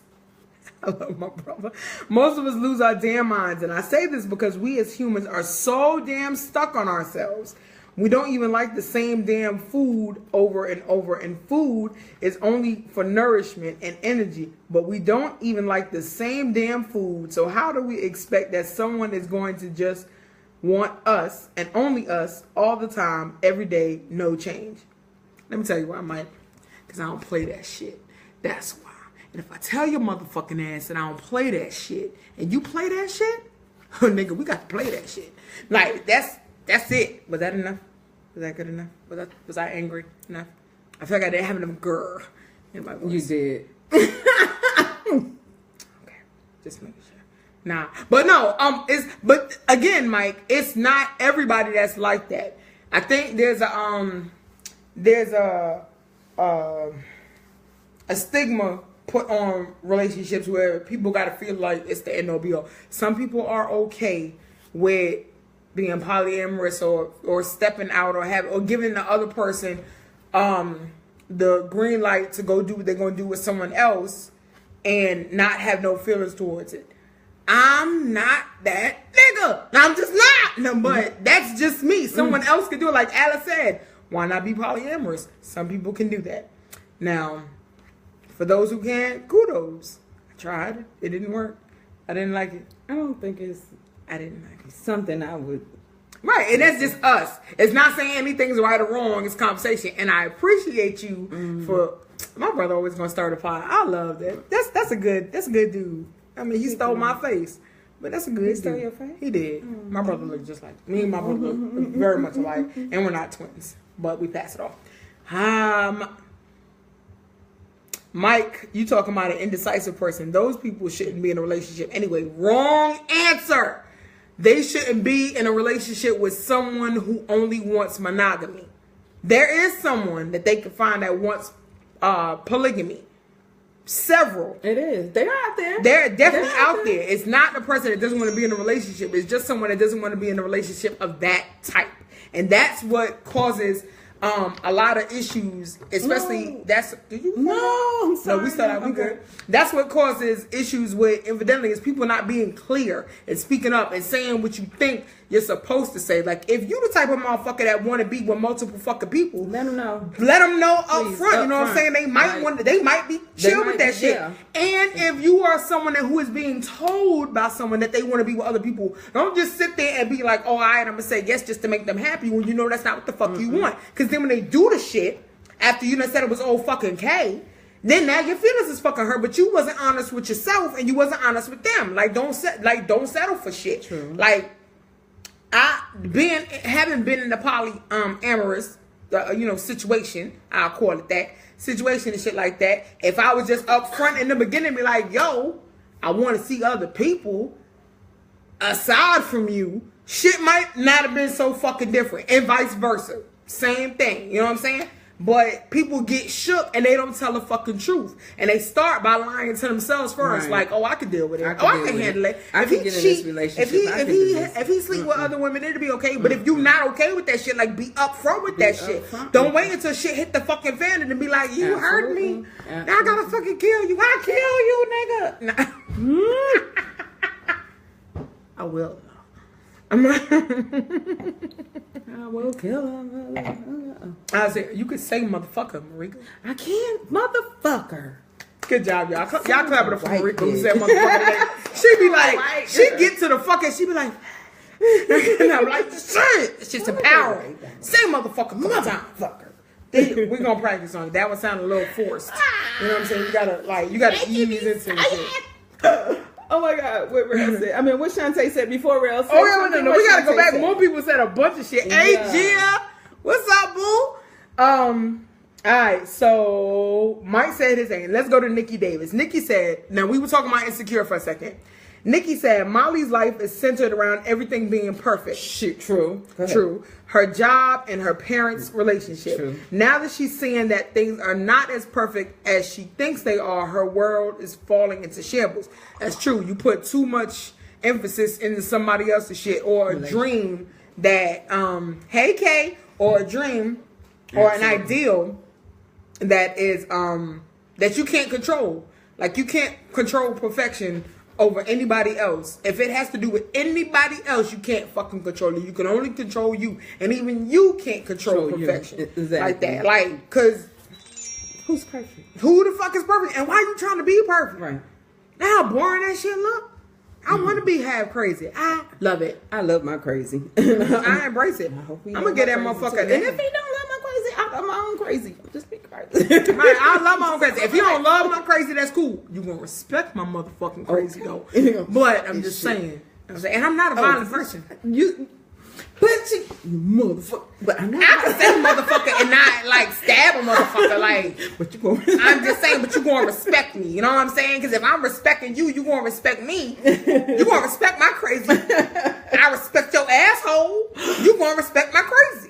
I love my brother. Most of us lose our damn minds. And I say this because we as humans are so damn stuck on ourselves. We don't even like the same damn food over and over. And food is only for nourishment and energy. But we don't even like the same damn food. So how do we expect that someone is going to just want us and only us all the time, every day, no change? Let me tell you why, Mike. Because I don't play that shit. That's why. And if I tell your motherfucking ass that I don't play that shit, and you play that shit, nigga, we got to play that shit. Like, that's it. Was that enough? Was that good enough? Was I angry enough? I feel like I didn't have enough grr in my voice. You did. Okay. Just making sure. Nah. But no, but again, Mike, it's not everybody that's like that. I think there's a stigma put on relationships where people got to feel like it's the end all be all. Some people are okay with being polyamorous or stepping out or giving the other person the green light to go do what they're going to do with someone else and not have no feelings towards it. I'm not that nigga. I'm just not. No, but that's just me. Someone else can do it. Like Alice said, why not be polyamorous? Some people can do that. Now, for those who can't, kudos. I tried it. It didn't work. I didn't like it. I don't think I didn't like it. Something I would. Right, and that's just us. It's not saying anything's right or wrong. It's conversation, and I appreciate you for. My brother always gonna start a fire. I love that. That's a good dude. I mean, he stole my face, but that's a good dude. He stole your face? He did. My brother looked just like me. And my brother look very much alike, and we're not twins, but we pass it off. Mike, you talking about an indecisive person. Those people shouldn't be in a relationship anyway. Wrong answer. They shouldn't be in a relationship with someone who only wants monogamy. There is someone that they can find that wants polygamy. Several. It is. They're out there. They're definitely out there. It's not the person that doesn't want to be in a relationship. It's just someone that doesn't want to be in a relationship of that type. And that's what causes a lot of issues, especially did you? No, I'm sorry. No, we started out. We good. That's what causes issues with infidelity is people not being clear and speaking up and saying what you think you're supposed to say. Like if you the type of motherfucker that want to be with multiple fucking people, let them know. Let them know up front. You know what I'm saying? They might want. They might be chill with that shit. Yeah. And if you are someone who is being told by someone that they want to be with other people, don't just sit there and be like, "Oh, I'm gonna say yes just to make them happy." When you know that's not what the fuck you want. Because then when they do the shit after you done said it was old fucking K, then now your feelings is fucking hurt. But you wasn't honest with yourself and you wasn't honest with them. Like don't settle for shit. True. Like having been in the polyamorous situation, I'll call it that situation and shit like that. If I was just up front in the beginning, be like, yo, I want to see other people aside from you, shit might not have been so fucking different, and vice versa. Same thing, you know what I'm saying? but people get shook and they don't tell the fucking truth. And they start by lying to themselves first. Right. Like, oh, I can deal with it. I can handle it. I can get in this relationship. If he sleep with other women, it'll be okay. But if you not okay with that shit, like, be upfront with that shit. Don't wait until shit hit the fucking fan and be like, you heard me. Now I gotta fucking kill you. I kill you, nigga. I will. I will kill him. I said, you could say motherfucker, Marika. I can't, motherfucker. Good job, y'all. Y'all clap it up for Marika who said motherfucker. She be like, she get to the fucking, she be like, and I'm like, shit. It's just empowering. Say motherfucker, motherfucker. We're gonna practice on it. That one sounded a little forced. You know what I'm saying? You gotta ease into it. Oh my God, what Rel said. I mean, what Shantae said before Rel said. Oh, no. We gotta go back. More people said a bunch of shit. Hey, Gia. What's up, boo? All right, so Mike said his name. Let's go to Nikki Davis. Nikki said, now we were talking about insecure for a second. Nikki said, Molly's life is centered around everything being perfect. Shit, true. True. Her job and her parents' relationship. True. Now that she's seeing that things are not as perfect as she thinks they are, her world is falling into shambles. That's true. You put too much emphasis into somebody else's shit or a dream that, hey Kay, or a dream or an ideal that is, that you can't control. Like you can't control perfection over anybody else. If it has to do with anybody else, you can't fucking control it. You can only control you. And even you can't control perfection. Exactly. Like that. Like, cause who's perfect? Who the fuck is perfect? And why are you trying to be perfect? Right. Now how boring that shit look. I want to be half crazy. I love it. I love my crazy. I embrace it. I'm going to get that motherfucker. And if he don't love my crazy, I love my own crazy. Just be crazy. Right, I love my own crazy. If you don't love my crazy, that's cool. You going to respect my motherfucking crazy, though. But I'm just saying. And I'm not a violent person. But you motherfucker. But I'm not. I can say motherfucker and not like stab a motherfucker. Like, but you going. I'm just saying, but you gonna respect me. You know what I'm saying? Because if I'm respecting you, you gonna respect me. You gonna respect my crazy. I respect your asshole. You gonna respect my crazy.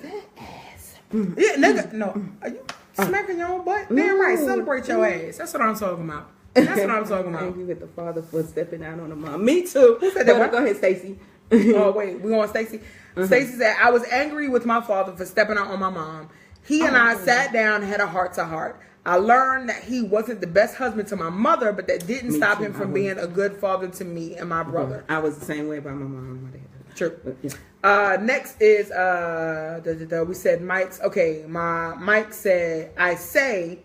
Yeah, nigga. No, are you smacking your own butt? Damn right. Celebrate your ass. That's what I'm talking about. That's what I'm talking about. Angry with the father for stepping out on the mom. Me too. Who said that? Go ahead, Stacey. Oh wait, we going Stacey. Stacey said, I was angry with my father for stepping out on my mom. He and I sat down and had a heart to heart. I learned that he wasn't the best husband to my mother, but that didn't stop him from being a good father to me and my brother. I was the same way about my mom and my dad. True. Yeah. Next is we said Mike's. Okay, Mike said, I say,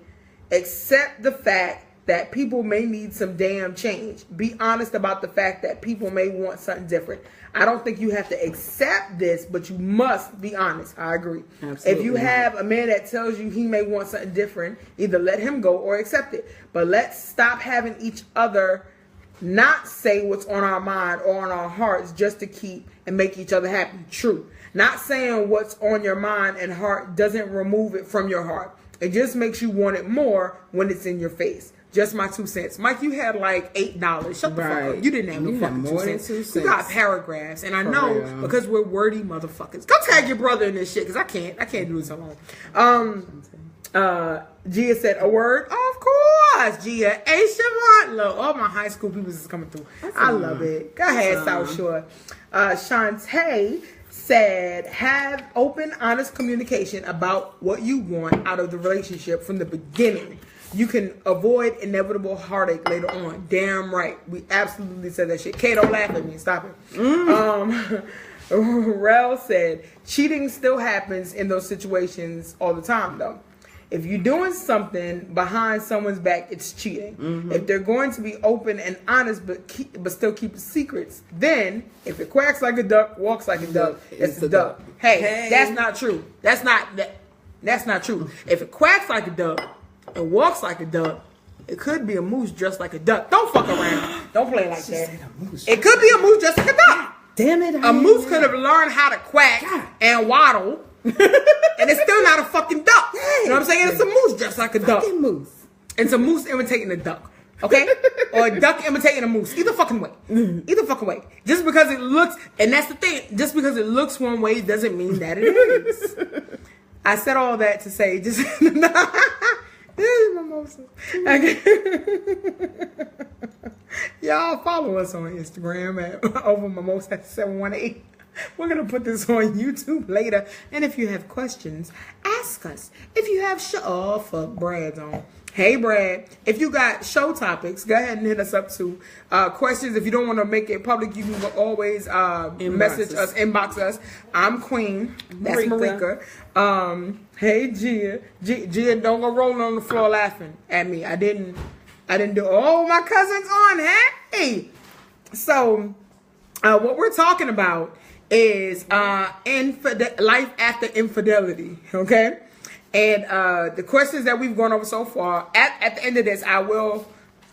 accept the fact that people may need some damn change. Be honest about the fact that people may want something different. I don't think you have to accept this, but you must be honest. I agree. Absolutely. If you have a man that tells you he may want something different, either let him go or accept it. But let's stop having each other not say what's on our mind or on our hearts just to keep and make each other happy. True. Not saying what's on your mind and heart doesn't remove it from your heart. It just makes you want it more when it's in your face. Just my 2 cents. Mike, you had like $8. Shut the fuck up. You didn't have no fucking 2 cents. You got paragraphs. And I know because we're wordy motherfuckers. Go tag your brother in this shit because I can't do this alone. Gia said a word. Of course, Gia. Hey, Siobhan. Look, all my high school people is coming through. I love it. Go ahead, South Shore. Shantae said, have open, honest communication about what you want out of the relationship from the beginning. You can avoid inevitable heartache later on. Damn right. We absolutely said that shit. Kay, don't laugh at me. Stop it. Rel said, cheating still happens in those situations all the time, though. If you're doing something behind someone's back, it's cheating. Mm-hmm. If they're going to be open and honest but still keep secrets, then if it quacks like a duck, walks like a duck, it's a duck. Hey, that's not true. That's not true. If it quacks like a duck and walks like a duck, it could be a moose dressed like a duck. Don't fuck around. Don't play like that. It could be a moose dressed like a duck. Damn it. A moose could have learned how to quack and waddle, and it's still not a fucking duck. You know what I'm saying? It's a moose dressed like a duck. Moose. It's a moose imitating a duck. Okay? Or a duck imitating a moose. Either fucking way. Either fucking way. Just because it looks, and that's the thing, just because it looks one way doesn't mean that it is. I said all that to say just Mimosas. Y'all follow us on Instagram at over Mimosas 718. We're gonna put this on YouTube later. And if you have questions, ask us. If you have fuck, Brad's on. Hey Brad, if you got show topics, go ahead and hit us up too. Questions, if you don't want to make it public, you can always message us, inbox us. I'm Queen. That's Marika. Hey Gia. Gia, don't go rolling on the floor laughing at me. I didn't do. Oh, my cousin's on. Hey. So, what we're talking about is life after infidelity. Okay. And the questions that we've gone over so far, at the end of this, I will,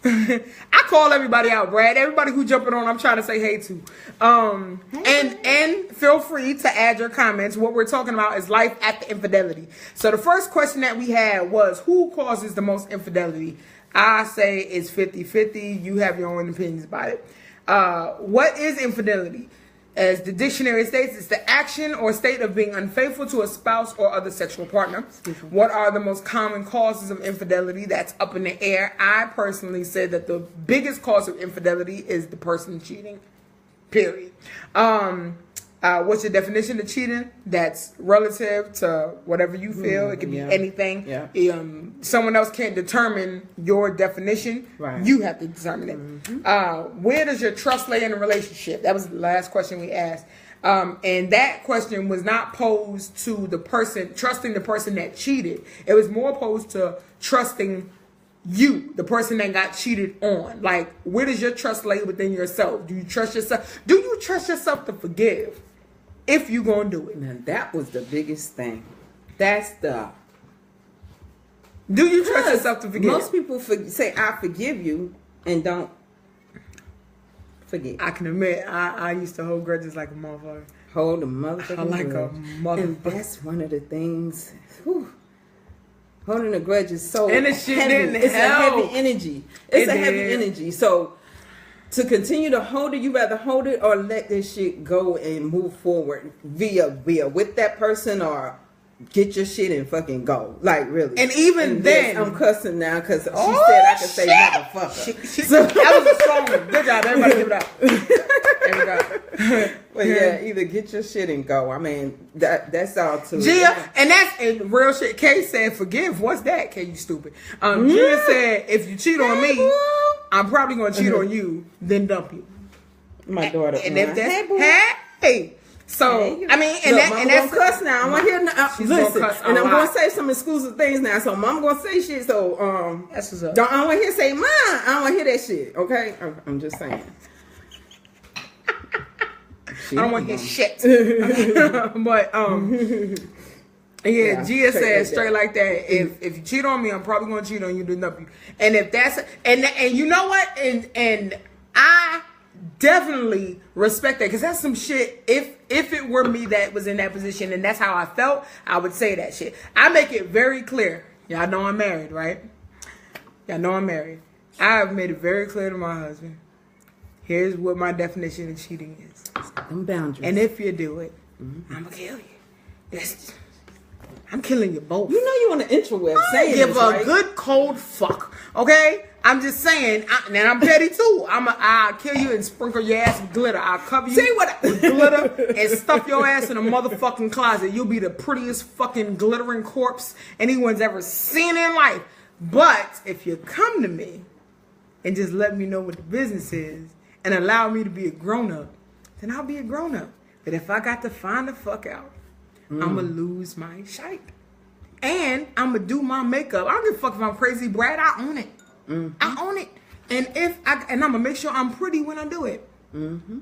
I call everybody out, Brad. Everybody who jumping on, I'm trying to say hey to. And feel free to add your comments. What we're talking about is life after infidelity. So the first question that we had was, who causes the most infidelity? I say it's 50-50. You have your own opinions about it. What is infidelity? As the dictionary states, it's the action or state of being unfaithful to a spouse or other sexual partner. What are the most common causes of infidelity? That's up in the air. I personally say that the biggest cause of infidelity is the person cheating, period. What's your definition of cheating? That's relative to whatever you feel. It could be anything. Yeah. Someone else can't determine your definition. Right. You have to determine it. Mm-hmm. Where does your trust lay in a relationship? That was the last question we asked. And that question was not posed to the person, trusting the person that cheated. It was more posed to trusting you, the person that got cheated on. Like, where does your trust lay within yourself? Do you trust yourself? Do you trust yourself to forgive? If you gonna do it. Now that was the biggest thing. That's the. Do you trust yourself to forgive? Most people say I forgive you and don't forget. I can admit I used to hold grudges like a motherfucker. Hold a motherfucker. I like a motherfucker. And that's one of the things. Whew, holding a grudge is so and this shit heavy. Didn't it's help. A heavy energy. It's a heavy energy. So. To continue to hold it, you rather hold it or let this shit go and move forward via with that person or get your shit and fucking go. Like, really. And even then. I'm cussing now because she said I could say motherfucker. So, that was a strong one. Good job. Everybody give it up. There we go. But yeah, either get your shit and go. I mean, that's all too. Gia, and that's in real shit. Kay said, forgive. What's that, Kay, you stupid? Gia said, if you cheat on me, I'm probably going to cheat on you, then dump you. My daughter. And if that's, hey. So, I mean, and that's cuss now. I'm going to hear listen, and I'm going to say some exclusive things now. So, Mom going to say shit. So, that's what's up. I don't want to hear say, Mom, I don't want to hear that shit. Okay? I'm just saying. I don't want to hear shit. But, yeah, Gia said straight like that. If you cheat on me, I'm probably going to cheat on you, then dump you. And if that's, and you know what? And I definitely respect that because that's some shit. If it were me that was in that position and that's how I felt, I would say that shit. I make it very clear. Y'all know I'm married, right? Y'all know I'm married. I've made it very clear to my husband. Here's what my definition of cheating is. Them boundaries. And if you do it, I'm gonna kill you. I'm killing you both. You know you on the intraweb saying give this, a right? good cold fuck. Okay? I'm just saying, and I'm petty too. I'll kill you and sprinkle your ass with glitter. I'll cover you with glitter and stuff your ass in a motherfucking closet. You'll be the prettiest fucking glittering corpse anyone's ever seen in life. But if you come to me and just let me know what the business is and allow me to be a grown-up, then I'll be a grown-up. But if I got to find the fuck out, I'm going to lose my shite. And I'm going to do my makeup. I don't give a fuck if I'm crazy, Brad. I own it. Mm-hmm. I own it. And I'm going to make sure I'm pretty when I do it. Mm-hmm.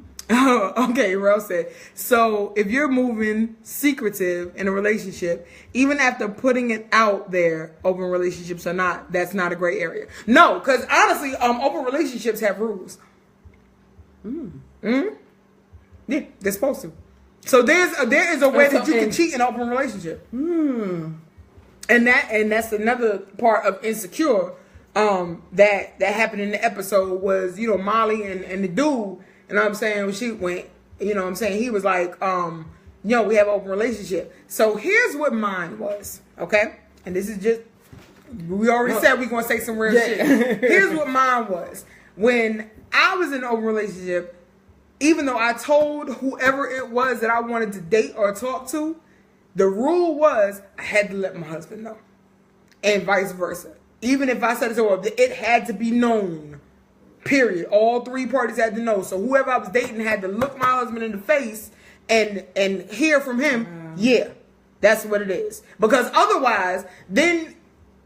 Okay, Rel said, so if you're moving secretive in a relationship, even after putting it out there, open relationships or not, that's not a gray area. No, because honestly, open relationships have rules. Yeah, they're supposed to. So there is a way that you can cheat in an open relationship. And that's another part of Insecure that happened in the episode was, Molly and the dude, you know what I'm saying, when she went, you know what I'm saying, he was like, we have an open relationship. So here's what mine was, okay? And this is just, we already said we're going to say some real shit. Here's what mine was. When I was in an open relationship, even though I told whoever it was that I wanted to date or talk to, the rule was I had to let my husband know. And vice versa. Even if I said it to her, it had to be known. Period. All three parties had to know. So whoever I was dating had to look my husband in the face and hear from him, yeah, that's what it is. Because otherwise, then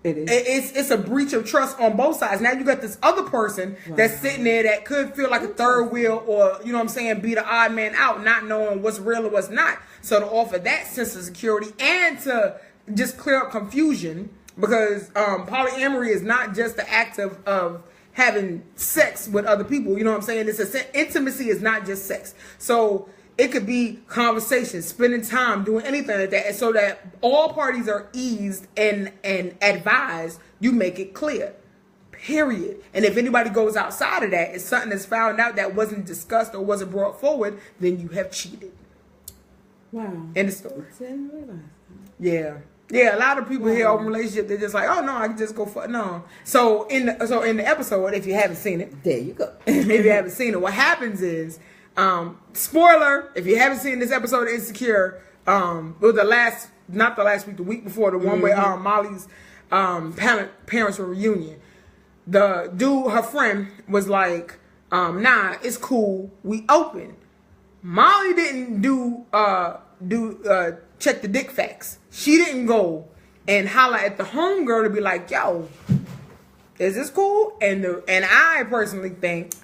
it's a breach of trust on both sides. Now you got this other person that's sitting there that could feel like a third wheel or, you know what I'm saying, be the odd man out, not knowing what's real or what's not. So to offer that sense of security and to just clear up confusion, because polyamory is not just the act of having sex with other people. You know what I'm saying? Intimacy is not just sex. So it could be conversation, spending time, doing anything like that. And so that all parties are eased and advised, you make it clear. Period. And if anybody goes outside of that, it's something that's found out that wasn't discussed or wasn't brought forward, then you have cheated. Wow. End of story. Yeah. Yeah, a lot of people hear open relationship, they're just like, oh no, I can just go for no. So in the episode, if you haven't seen it, there you go. If you haven't seen it, what happens is, spoiler, if you haven't seen this episode of Insecure, not the last week, the week before, the one where Molly's parents were reunion. The dude, her friend, was like, nah, it's cool, we open. Molly didn't check the dick facts. She didn't go and holler at the homegirl to be like, yo, is this cool? And I personally think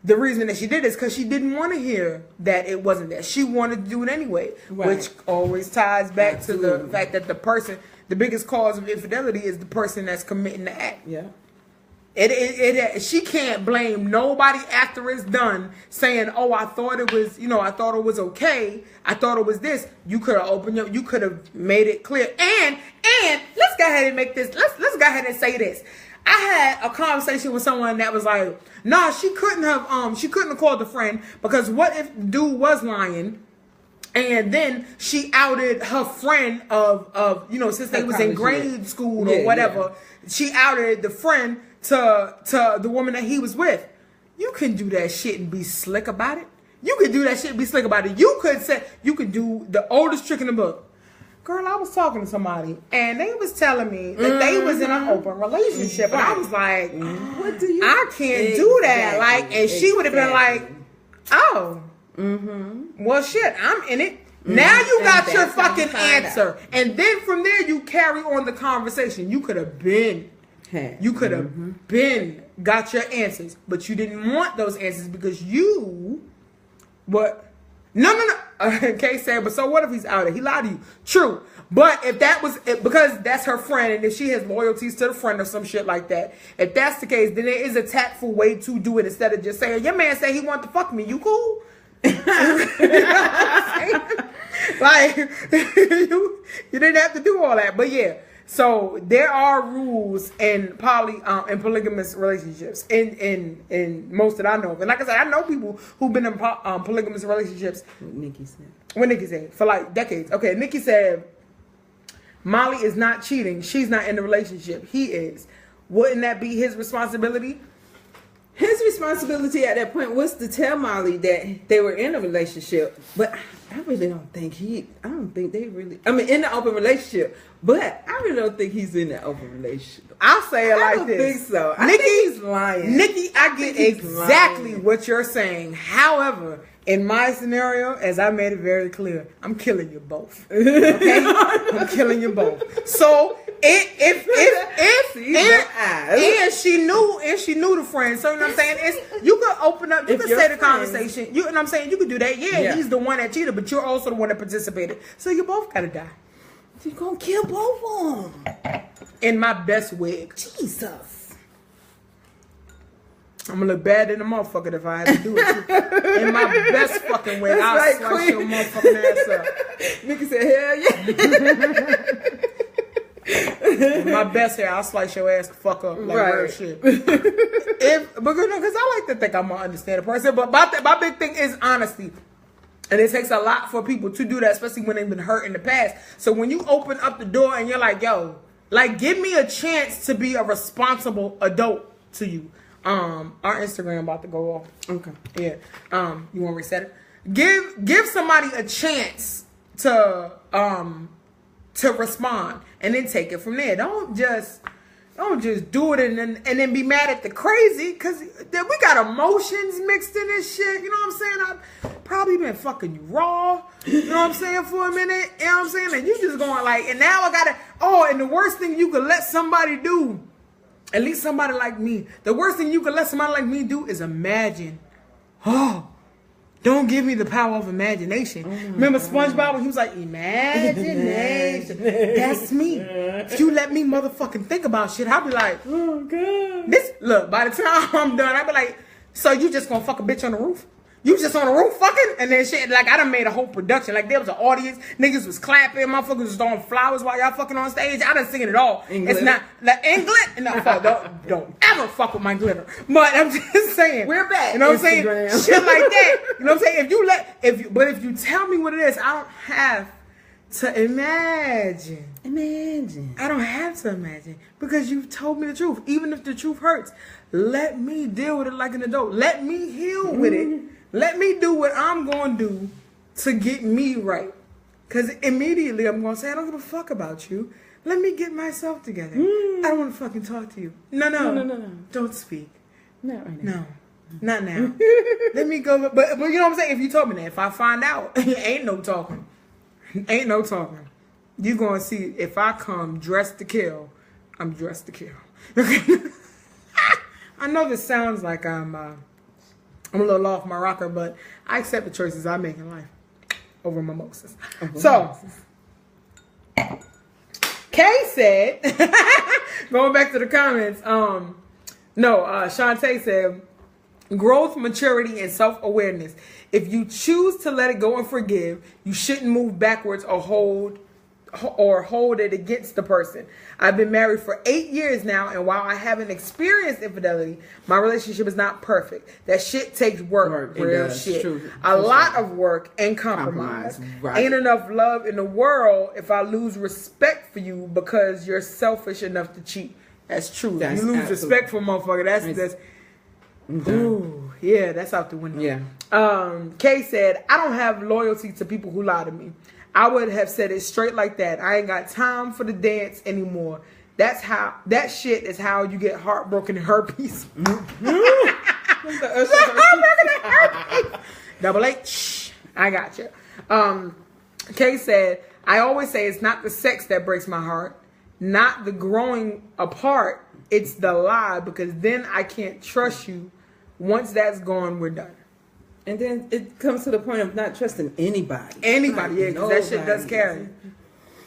the reason that she did is because she didn't want to hear that it wasn't that. She wanted to do it anyway, which always ties back to the fact that the biggest cause of infidelity is the person that's committing the act. Yeah. She can't blame nobody after it's done saying, oh, I thought it was, I thought it was okay. I thought it was this. You could have opened up, you could have made it clear. And let's go ahead and make this, let's go ahead and say this. I had a conversation with someone that was like, nah, she couldn't have called a friend because what if the dude was lying? And then she outed her friend of since they was in grade school or whatever, she outed the friend to the woman that he was with. You can do that shit and be slick about it. You could do that shit and be slick about it. You could do the oldest trick in the book. Girl, I was talking to somebody and they was telling me that they was in an open relationship. And I was like, what do you I can't do that. Like, and she would have been like, oh, well shit, I'm in it. Now you got your fucking answer. And then from there you carry on the conversation. You could have been got your answers, but you didn't want those answers because you no. Kay said, but so what if he's out there? He lied to you. True. But if that was because that's her friend, and if she has loyalties to the friend or some shit like that, if that's the case, then there is a tactful way to do it instead of just saying, your man said he wanted to fuck me. You cool? You know what I'm saying? Like you didn't have to do all that. But yeah. So there are rules in polygamous relationships in most that I know. And like I said, I know people who've been in polygamous relationships. What Nikki said. For like decades. Okay, Nikki said Molly is not cheating. She's not in the relationship. He is. Wouldn't that be his responsibility? His responsibility at that point was to tell Molly that they were in a relationship. But I really don't think in the open relationship. But I really don't think he's in that open relationship. I'll say it like this. I don't think so. I think he's lying. Nikki, I get exactly what you're saying. However, in my scenario, as I made it very clear, I'm killing you both. Okay? I'm killing you both. So if she knew the friend, so you know what I'm saying? You could open up, you could say the conversation. You know what I'm saying? You could do that. Yeah, he's the one that cheated, but you're also the one that participated. So you both gotta die. You're gonna kill both of them. In my best wig. Jesus. I'm gonna look bad in the motherfucker if I have to do it. In my best fucking wig, I'll right, slice your motherfucking ass up. Mickey said, hell yeah. In my best hair, I'll slice your ass the fuck up like real shit. Because I like to think I'm gonna understand a person, but my big thing is honesty. And it takes a lot for people to do that, especially when they've been hurt in the past. So when you open up the door and you're like, yo, like, give me a chance to be a responsible adult to you. Our Instagram about to go off. Okay. Yeah. You want to reset it? Give somebody a chance to respond and then take it from there. Don't just do it and then be mad at the crazy, because we got emotions mixed in this shit. You know what I'm saying? I've probably been fucking you raw. You know what I'm saying, for a minute. You know what I'm saying? And you just going like, and now I gotta, and the worst thing you could let somebody do, at least somebody like me, the worst thing you could let somebody like me do is imagine. Don't give me the power of imagination. Remember SpongeBob when he was like, imagination. That's me. If you let me motherfucking think about shit, I'll be like, oh God. Look, by the time I'm done, I'll be like, so you just gonna fuck a bitch on the roof? You just on the roof fucking? And then shit, like, I done made a whole production. Like, there was an audience. Niggas was clapping. Motherfuckers was throwing flowers while y'all fucking on stage. I done singing it all. It's not, like, and glitter. No, don't ever fuck with my glitter. But I'm just saying. We're back. You know what I'm saying? Instagram. Shit like that. You know what I'm saying? But if you tell me what it is, I don't have to imagine. I don't have to imagine, because you've told me the truth. Even if the truth hurts, let me deal with it like an adult. Let me heal with it. Let me do what I'm going to do to get me right. Because immediately I'm going to say, I don't give a fuck about you. Let me get myself together. I don't want to fucking talk to you. No. Don't speak. Not right now. No. Not now. Let me go. But you know what I'm saying? If you told me that, if I find out, ain't no talking. Ain't no talking. You're going to see, if I come dressed to kill, I'm dressed to kill. Okay? I know this sounds like I'm a little off my rocker, but I accept the choices I make in life over mimosas. So, Kay said, going back to the comments, Shantae said, growth, maturity, and self-awareness. If you choose to let it go and forgive, you shouldn't move backwards or hold it against the person. I've been married for 8 years now, and while I haven't experienced infidelity, my relationship is not perfect. That shit takes work. Real shit. A lot of work and compromise. Right. Ain't enough love in the world if I lose respect for you because you're selfish enough to cheat. That's true. You lose respect for a motherfucker. That's ooh, yeah, that's out the window. Yeah. Kay said, I don't have loyalty to people who lie to me. I would have said it straight like that. I ain't got time for the dance anymore. That shit is how you get heartbroken and herpes. Double H. I got you. Kay said, I always say it's not the sex that breaks my heart, not the growing apart. It's the lie, because then I can't trust you. Once that's gone, we're done. And then it comes to the point of not trusting anybody. Yeah, because that shit does carry.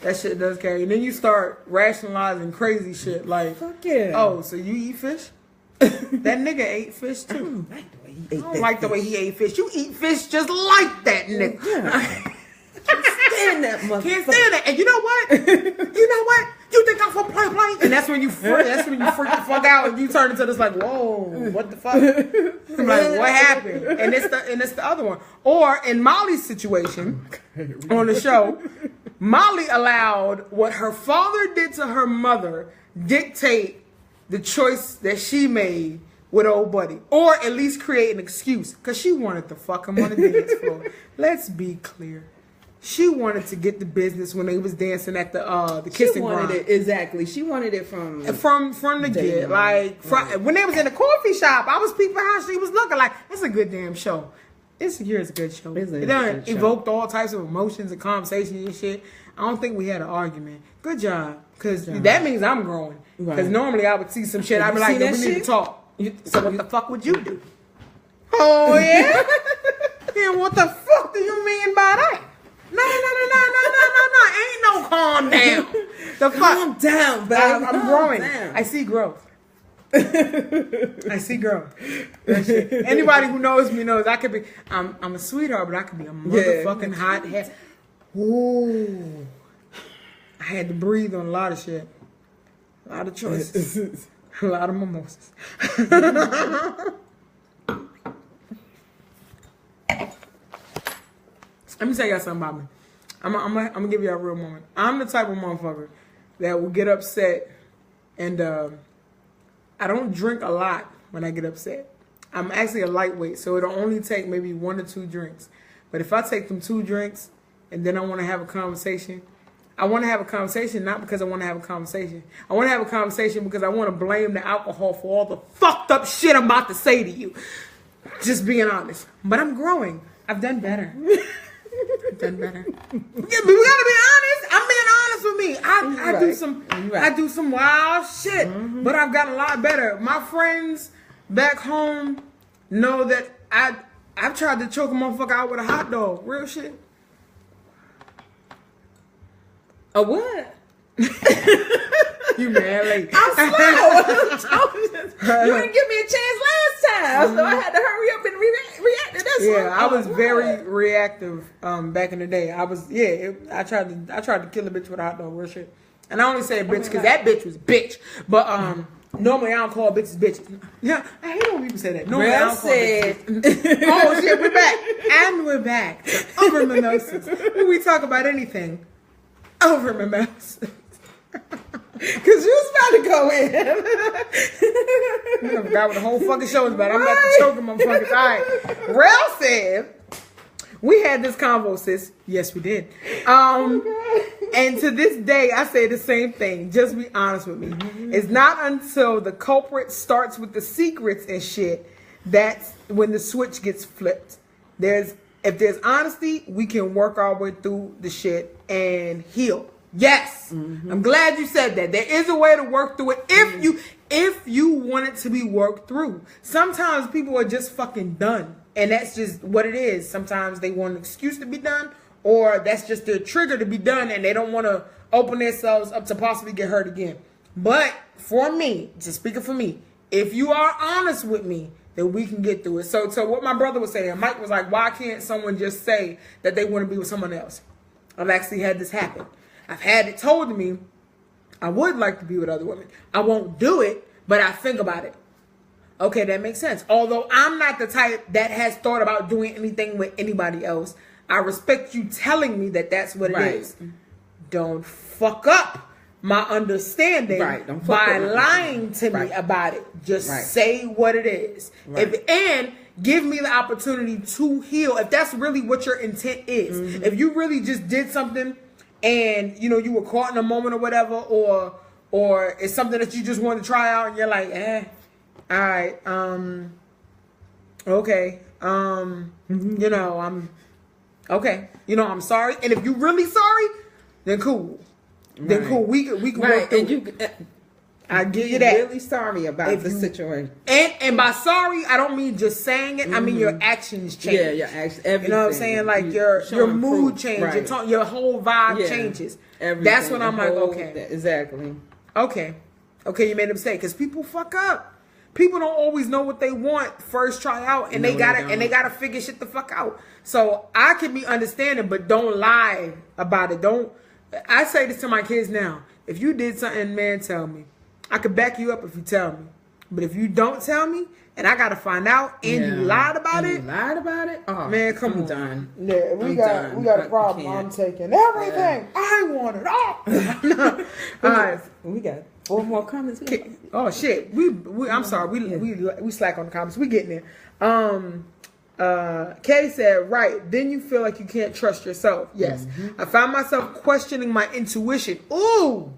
That shit does carry. And then you start rationalizing crazy shit like, fuck yeah. Oh, so you eat fish? That nigga ate fish too. I don't like the way he ate fish. You eat fish just like that nigga. Yeah. Can't stand that motherfucker. Can't stand that. And you know what? You think I'm for play? And that's when you freak the fuck out and you turn into this like, whoa, what the fuck? I'm like, what happened? And it's the other one. Or in Molly's situation on the show, Molly allowed what her father did to her mother dictate the choice that she made with old buddy, or at least create an excuse, because she wanted to fuck him on the dance floor. Let's be clear. She wanted to get the business when they was dancing at the kissing grind. Exactly. She wanted it from the get. Like when they was in the coffee shop, I was peeping how she was looking. Like, it's a good damn show. Insecure is a good show. It done evoked all types of emotions and conversations and shit. I don't think we had an argument. Good job, because that means I'm growing. Because normally I would see some shit. I'd be like, we need to talk. So what the fuck would you do? Oh yeah. Then what the fuck do you mean by that? No. Ain't no calm down. The fuck? Calm down, baby. I'm growing. I see growth. I see growth. Anybody who knows me knows I could be. I'm a sweetheart, but I could be a motherfucking hot head. Ooh. I had to breathe on a lot of shit. A lot of choices. A lot of mimosas. Let me tell y'all something about me. I'm gonna give you a real moment. I'm the type of motherfucker that will get upset, and I don't drink a lot when I get upset. I'm actually a lightweight, so it'll only take maybe 1 or 2 drinks. But if I take them 2 drinks and then I want to have a conversation, I want to have a conversation not because I want to have a conversation. I want to have a conversation because I want to blame the alcohol for all the fucked up shit I'm about to say to you. Just being honest. But I'm growing. I've done better. I've done better. Yeah, but we gotta be honest. I'm being honest with me. I do some wild shit, but I've gotten a lot better. My friends back home know that I've tried to choke a motherfucker out with a hot dog. Real shit. A what? You mad late. I'm slow. You didn't give me a chance last time, so I had to hurry up and react to this one. Yeah, I was very reactive back in the day. I tried to kill a bitch with a hot dog. Real shit. And I only say bitch because that bitch was bitch. But normally I don't call bitches bitches. Yeah, I hate when people say that. Normally I don't call bitches. Oh shit, we're back. And we're back. Over mimosas. When we talk about anything, over mimosas. Cause you was about to go in. I forgot what the whole fucking show is about. I'm about to choke motherfuckers. All right. Rel said, we had this convo, sis. Yes, we did. And to this day, I say the same thing. Just be honest with me. It's not until the culprit starts with the secrets and shit that's when the switch gets flipped. If there's honesty, we can work our way through the shit and heal. Yes, I'm glad you said that. There is a way to work through it if you want it to be worked through. Sometimes people are just fucking done, and that's just what it is. Sometimes they want an excuse to be done, or that's just their trigger to be done, and they don't want to open themselves up to possibly get hurt again. But for me, just speaking for me, if you are honest with me, then we can get through it. So what my brother was saying, Mike was like, why can't someone just say that they want to be with someone else? I've actually had this happen. I've had it told to me, I would like to be with other women. I won't do it, but I think about it. Okay, that makes sense. Although I'm not the type that has thought about doing anything with anybody else, I respect you telling me that that's what it is. Don't fuck up my understanding by lying to me about it. Just say what it is. And give me the opportunity to heal. If that's really what your intent is. If you really just did something and you were caught in a moment or whatever, or it's something that you just want to try out and you're like, all right, okay, I'm okay, I'm sorry. And if you're really sorry, then cool. Then cool. We can work through it. I give you that. Really sorry about the situation. And by sorry, I don't mean just saying it. I mean your actions change. Yeah, your actions. Everything. You know what I'm saying? Like your mood changes, your whole vibe changes. Everything. That's when I'm like, okay, exactly. Okay, you made a mistake because people fuck up. People don't always know what they want first try out, and they gotta figure shit the fuck out. So I can be understanding, but don't lie about it. I say this to my kids now. If you did something, man, tell me. I could back you up if you tell me. But if you don't tell me, and I gotta find out, and you lied about it. Oh, man, come on. Done. Yeah, we got a problem. I'm taking everything. I want it all. All right, we got 4 more comments. Oh shit, I'm sorry. We slack on the comments. We getting there. Kay said, right, then you feel like you can't trust yourself. Yes. I found myself questioning my intuition. Ooh.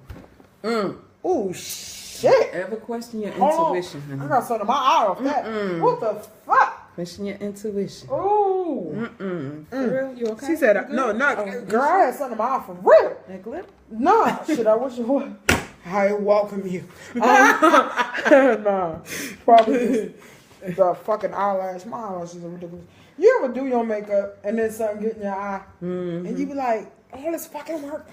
Ooh, shit. Ever question your intuition, honey? I got something in my eye off that. What the fuck? Question your intuition. Ooh. For real? You okay? She said, no, girl, I had something in my eye for real. That glip? Nah, shit, I wish it would. I welcome you. Nah, probably just the fucking eyelash. My eyelashes are ridiculous. You ever do your makeup and then something get in your eye and you be like, oh, this fucking work.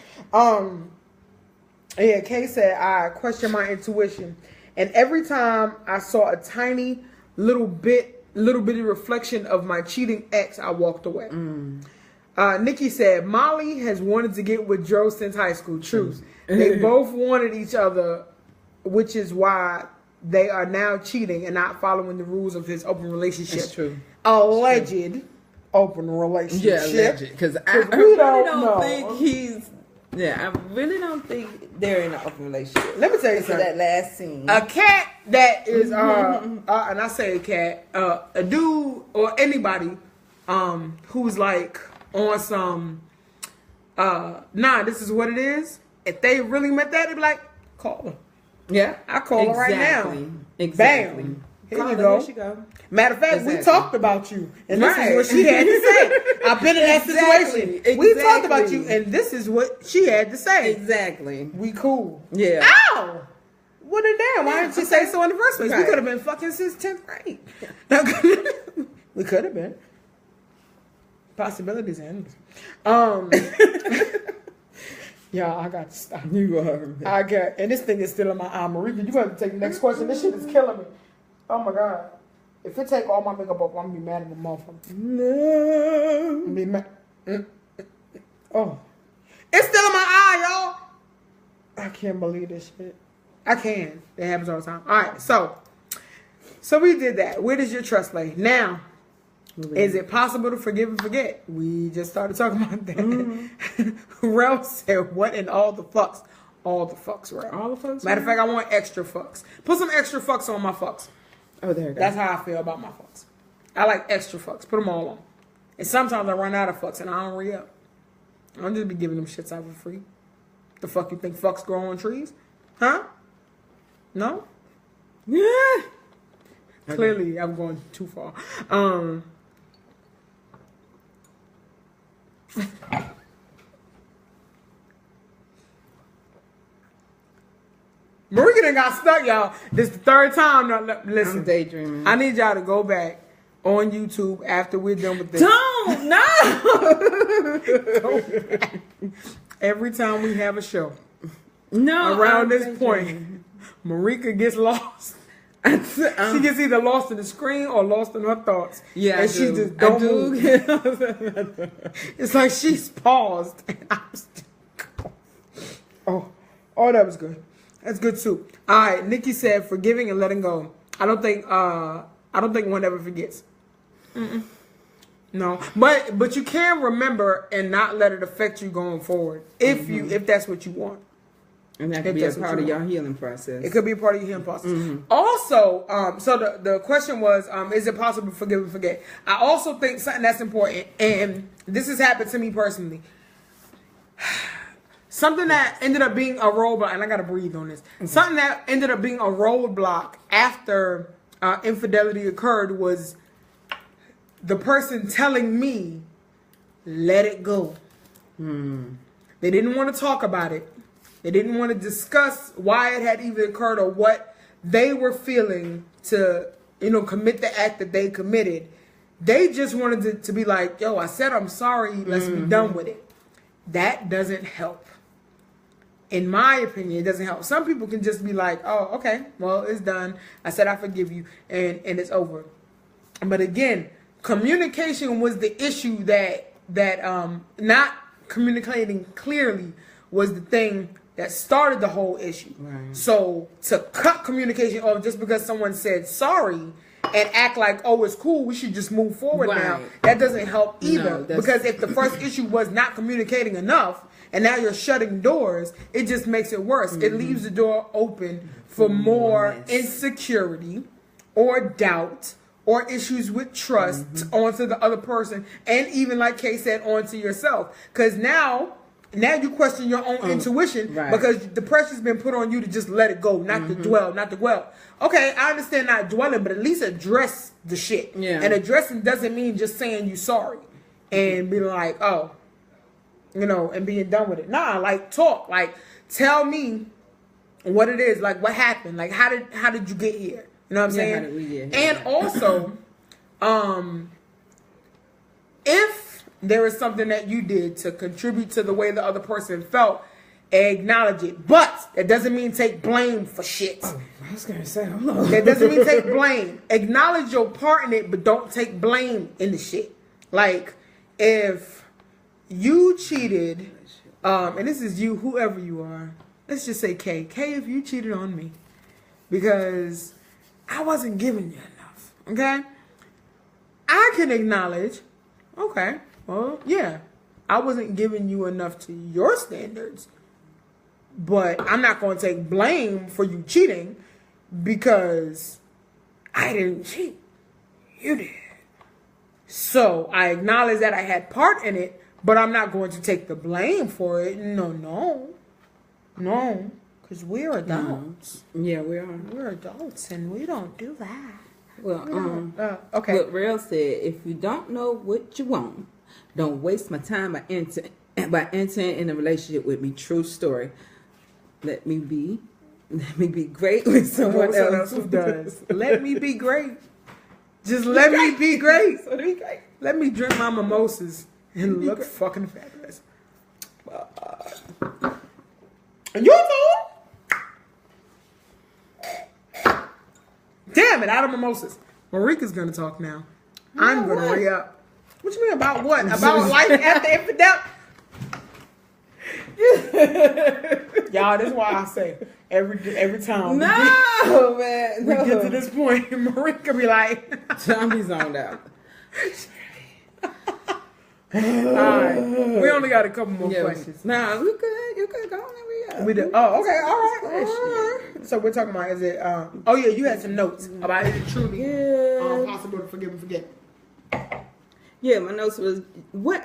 Yeah, Kay said, I question my intuition. And every time I saw a tiny little bitty reflection of my cheating ex, I walked away. Nikki said, Molly has wanted to get with Joe since high school. Truth. They both wanted each other, which is why they are now cheating and not following the rules of his open relationship. That's true. Alleged. open relationship. Because I really don't think he's. Yeah, I really don't think they're in an open relationship. Let me tell you something. That last scene. A cat that is, and I say a cat, a dude or anybody, who's like on some, nah, this is what it is. If they really meant that, they'd be like, call her. Yeah, I call her right now. Exactly. Bam. Here Call you her, go. here she go. Matter of fact, Exactly. we talked about you, and this is what she had to say. I've been in that situation. Exactly. We talked about you, and this is what she had to say. Exactly. We cool. Yeah. Ow! What a damn. Why didn't she say so in the first place? Right. We could have been fucking since 10th grade. We could have been. Possibilities and yeah, I got to stop. You are. I got, and this thing is still in my eye. Marika, you got to take the next question. This shit is killing me. Oh my God. If it take all my makeup off, I'm going to be mad at my motherfucker. No. I'm be mad. Oh. It's still in my eye, y'all. I can't believe this shit. I can. That happens all the time. All right, so we did that. Where does your trust lay? Now, is it possible to forgive and forget? We just started talking about that. Mm-hmm. Ralph said, what in all the fucks? All the fucks, Ralph. All the fucks? Matter of fact, I want extra fucks. Put some extra fucks on my fucks. Oh, there you go. That's how I feel about my fucks. I like extra fucks. Put them all on. And sometimes I run out of fucks and I don't re-up. I don't just be giving them shits out for free. The fuck you think fucks grow on trees? Huh? No? Yeah. Okay. Clearly, I'm going too far. Marika done got stuck, y'all. This is the third time. Now, listen, I'm daydreaming. I need y'all to go back on YouTube after we're done with this. Don't! No! Every time we have a show. No. Around this point, Marika gets lost. She gets either lost in the screen or lost in her thoughts. Yeah, and she just don't move. It's like she's paused. And I'm still oh, that was good. That's good too. All right, Nikki said forgiving and letting go. I don't think one ever forgets. Mm-mm. No, but you can remember and not let it affect you going forward if that's what you want. And that could be a part of your healing process. It could be a part of your healing process. Mm-hmm. Also, so the question was, is it possible to forgive and forget? I also think something that's important, and this has happened to me personally. Something that ended up being a roadblock, and I gotta breathe on this. Mm-hmm. Something that ended up being a roadblock after infidelity occurred was the person telling me, let it go. They didn't want to talk about it. They didn't want to discuss why it had even occurred or what they were feeling to, commit the act that they committed. They just wanted to be like, yo, I said I'm sorry. Let's be done with it. That doesn't help. In my opinion, it doesn't help. Some people can just be like, oh, okay, well, it's done. I said I forgive you, and it's over. But again, communication was the issue that not communicating clearly was the thing that started the whole issue. Right. So to cut communication off just because someone said sorry and act like, oh, it's cool, we should just move forward now, that doesn't help either. No, because if the first issue was not communicating enough and now you're shutting doors, it just makes it worse. It leaves the door open for more insecurity or doubt or issues with trust onto the other person, and even, like Kay said, onto yourself. Because now you question your own intuition because the pressure's been put on you to just let it go, not to dwell. Okay, I understand not dwelling, but at least address the shit. Yeah. And addressing doesn't mean just saying you sorry and be like, oh, and being done with it. Nah, like talk, like tell me what it is, like what happened, like how did you get here? You know what I'm saying? How did we get here? And also, if there is something that you did to contribute to the way the other person felt, acknowledge it. But that doesn't mean take blame for shit. Oh, I was going to say, hold on. That doesn't mean take blame. Acknowledge your part in it, but don't take blame in the shit. Like, if you cheated, and this is you, whoever you are, let's just say K. K, if you cheated on me, because I wasn't giving you enough, okay? I can acknowledge Okay. Well, yeah. I wasn't giving you enough to your standards, but I'm not going to take blame for you cheating because I didn't cheat. You did. So I acknowledge that I had part in it, but I'm not going to take the blame for it. No. Because we're adults. Yeah, we are. We're adults and we don't do that. Well, okay. What Real said, if you don't know what you want, don't waste my time by entering in a relationship with me. True story. Let me be great with someone else who does. Let me be great. Just let me be great. So be great. Let me drink my mimosas and look fucking fabulous. And you too. Damn it, out of mimosas. Marika's gonna talk now. I'm gonna hurry up. What you mean about what? About life after infidelity? Y'all, this is why I say every time we get to this point, Marika be like, John be zoned out. Alright, we only got a couple more questions. Nah, you could go on every we do. Oh, okay, all right. So we're talking about, is it? Oh yeah, you had some notes about is it truly possible to forgive and forget? Yeah, my notes was what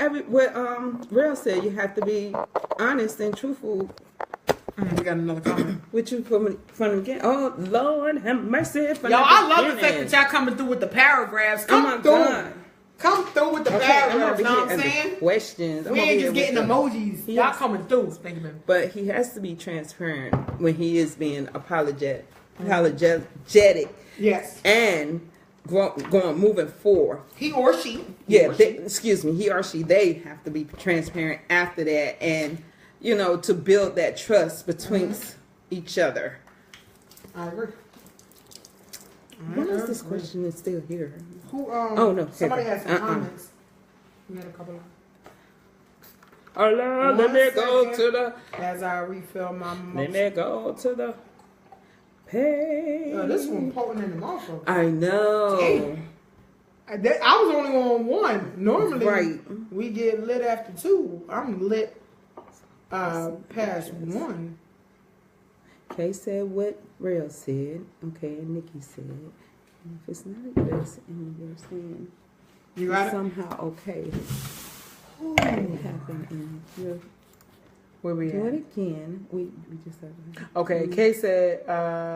Real said. You have to be honest and truthful. We got another comment. With you from the beginning. Oh Lord, have mercy. Yo, I love the fact that y'all coming through with the paragraphs. Come through with the paragraphs. You know what I'm saying? Questions. We ain't just getting emojis. Y'all coming through. Thank you, man. But he has to be transparent when he is being apologetic. Yes. And moving forward. He or she. He or she. They have to be transparent after that, and to build that trust between each other. I agree. Why is this question is still here? Who? Oh no! Somebody has some comments. We had a couple of. Oh, let me go to the. As I refill my. Let me go to the page. This one potent in the mouth. I know. Damn. I was only on one. Normally, we get lit after two. I'm lit past one. Kay said what Real said. Okay, and Nikki said. And if it's not a yes, and you're saying you got somehow okay. What happened in your where we do at? it again. We just said okay. Kay said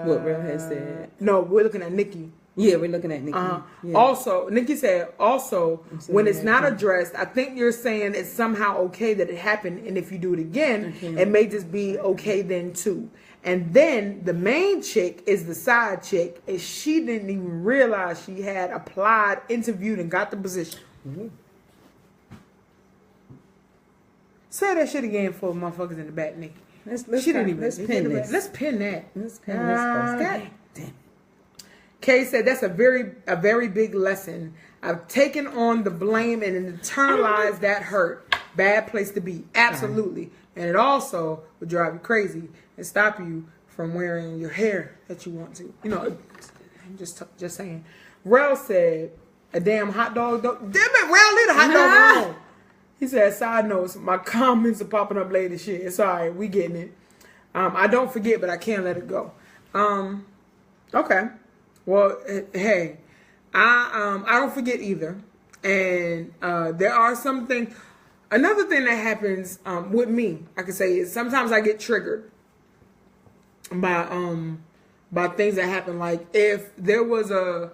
what Real has said. No, we're looking at Nikki. Yeah, we're looking at Nikki. Yeah. Also, Nikki said, when it's not addressed, I think you're saying it's somehow okay that it happened, and if you do it again, it may just be okay then too. And then the main chick is the side chick, and she didn't even realize she had applied, interviewed, and got the position. Mm-hmm. Say that shit again for motherfuckers in the back, Nikki. Let's pin this. Let's pin that. Let's pin this first. God damn it. Kay said that's a very big lesson. I've taken on the blame and internalized that hurt. Bad place to be. Absolutely. And it also would drive you crazy and stop you from wearing your hair that you want to. Just saying. Rel said, a damn hot dog. Damn it, Rel, leave the hot dog alone. He said, side notes, my comments are popping up late as shit. It's all right. We getting it. I don't forget, but I can't let it go. Okay. Well, hey, I don't forget either. And there are some things. Another thing that happens with me, I could say, is sometimes I get triggered by things that happen. Like if there was a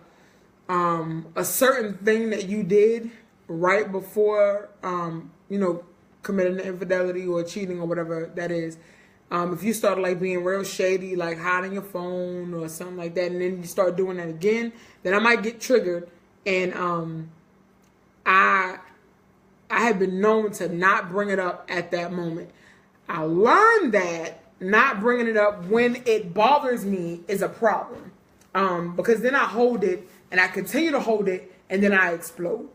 certain thing that you did right before committing the infidelity or cheating or whatever that is. If you start like being real shady, like hiding your phone or something like that, and then you start doing that again, then I might get triggered. And I have been known to not bring it up at that moment. I learned that not bringing it up when it bothers me is a problem, because then I hold it and I continue to hold it, and then I explode.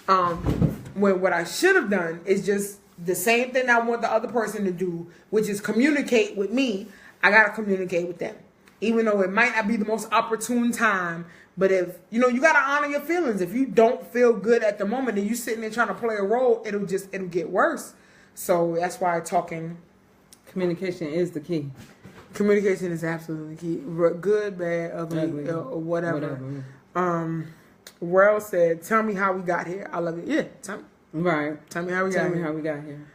When what I should have done is just the same thing I want the other person to do, which is communicate with me. I gotta communicate with them. even though it might not be the most opportune time. But if, you know, you got to honor your feelings. If you don't feel good at the moment and you sitting there trying to play a role, it'll get worse. So that's why communication is the key. Communication is absolutely key. Good, bad, ugly, or whatever. Well said, tell me how we got here. I love it. Yeah, tell me. Right. Tell me how we got here.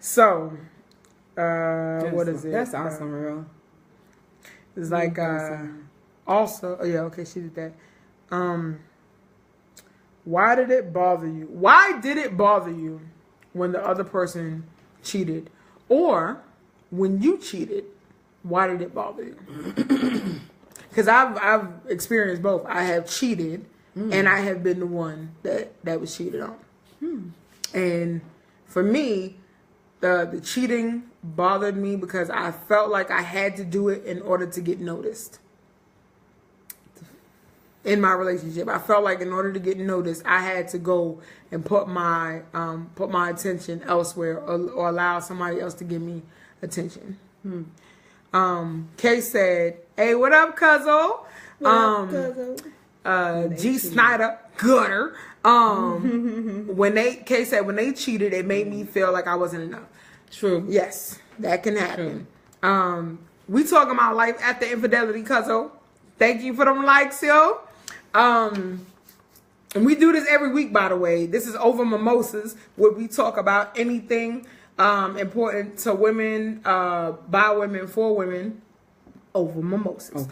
So, what is it? That's awesome, real. It's like, also, oh yeah, okay, she did that. Why did it bother you? Why did it bother you when the other person cheated? Or when you cheated, why did it bother you? Because I've experienced both. I have cheated, and I have been the one that was cheated on. And for me, the cheating bothered me because I felt like I had to do it in order to get noticed. In my relationship, I felt like in order to get noticed, I had to go and put my attention elsewhere, or allow somebody else to give me attention. Kay said, "Hey, what up, Cuzzo?" G. Snyder, gutter. Kay said when they cheated, it made me feel like I wasn't enough. True. Yes, that can happen. We talking about life after infidelity, Cuzzo. Thank you for them likes, yo. And we do this every week, by the way. This is Over Mimosas, where we talk about anything important to women, by women, for women, over mimosas.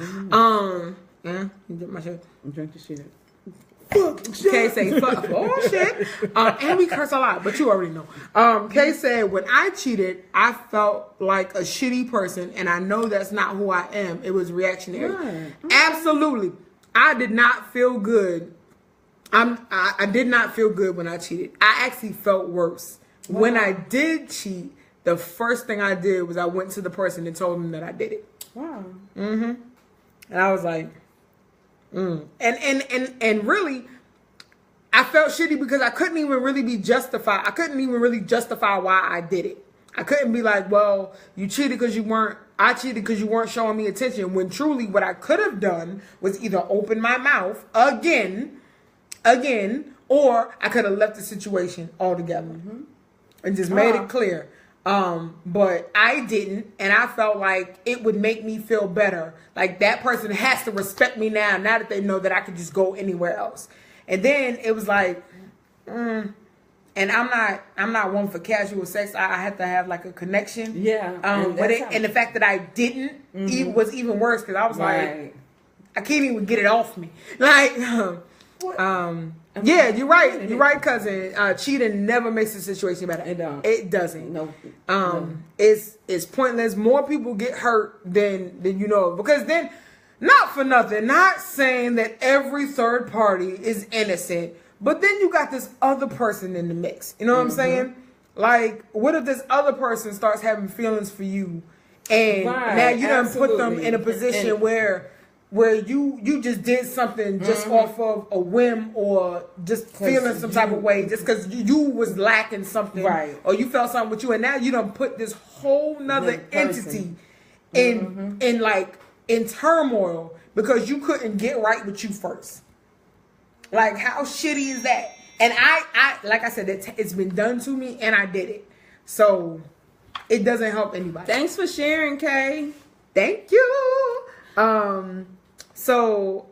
Yeah, you get my shit. Drink the shit. Kay say fuck. Oh shit. And we curse a lot, but you already know. Kay said, when I cheated, I felt like a shitty person, and I know that's not who I am. It was reactionary. Right. Absolutely. I did not feel good. I did not feel good when I cheated. I actually felt worse. Wow. When I did cheat, the first thing I did was I went to the person and told them that I did it. Wow. And I was like, And really, I felt shitty because I couldn't even really be justified. I couldn't even really justify why I did it. I couldn't be like, well, you cheated because you weren't, I cheated because you weren't showing me attention, when truly what I could have done was either open my mouth again, or I could have left the situation altogether and just made it clear. But I didn't, and I felt like it would make me feel better. Like that person has to respect me now that they know that I could just go anywhere else. And then it was like, and I'm not one for casual sex. I have to have like a connection. Yeah. And the fact that I didn't was even worse, because I was like, I can't even get it off me. Like, yeah, you're right. You're right, cousin. Cheating never makes the situation better. It doesn't. No. It's pointless. More people get hurt than you know. Because then, not for nothing, not saying that every third party is innocent, but then you got this other person in the mix. You know what I'm saying? Like, what if this other person starts having feelings for you, and now you done put them in a position where you just did something just off of a whim, or just feeling some type of way just because you was lacking something, or you felt something with you, and now you done put this whole nother entity in turmoil because you couldn't get right with you first. Like, how shitty is that? And I like I said, it's been done to me, and I did it, so it doesn't help anybody. Thanks for sharing, Kay. Thank you. So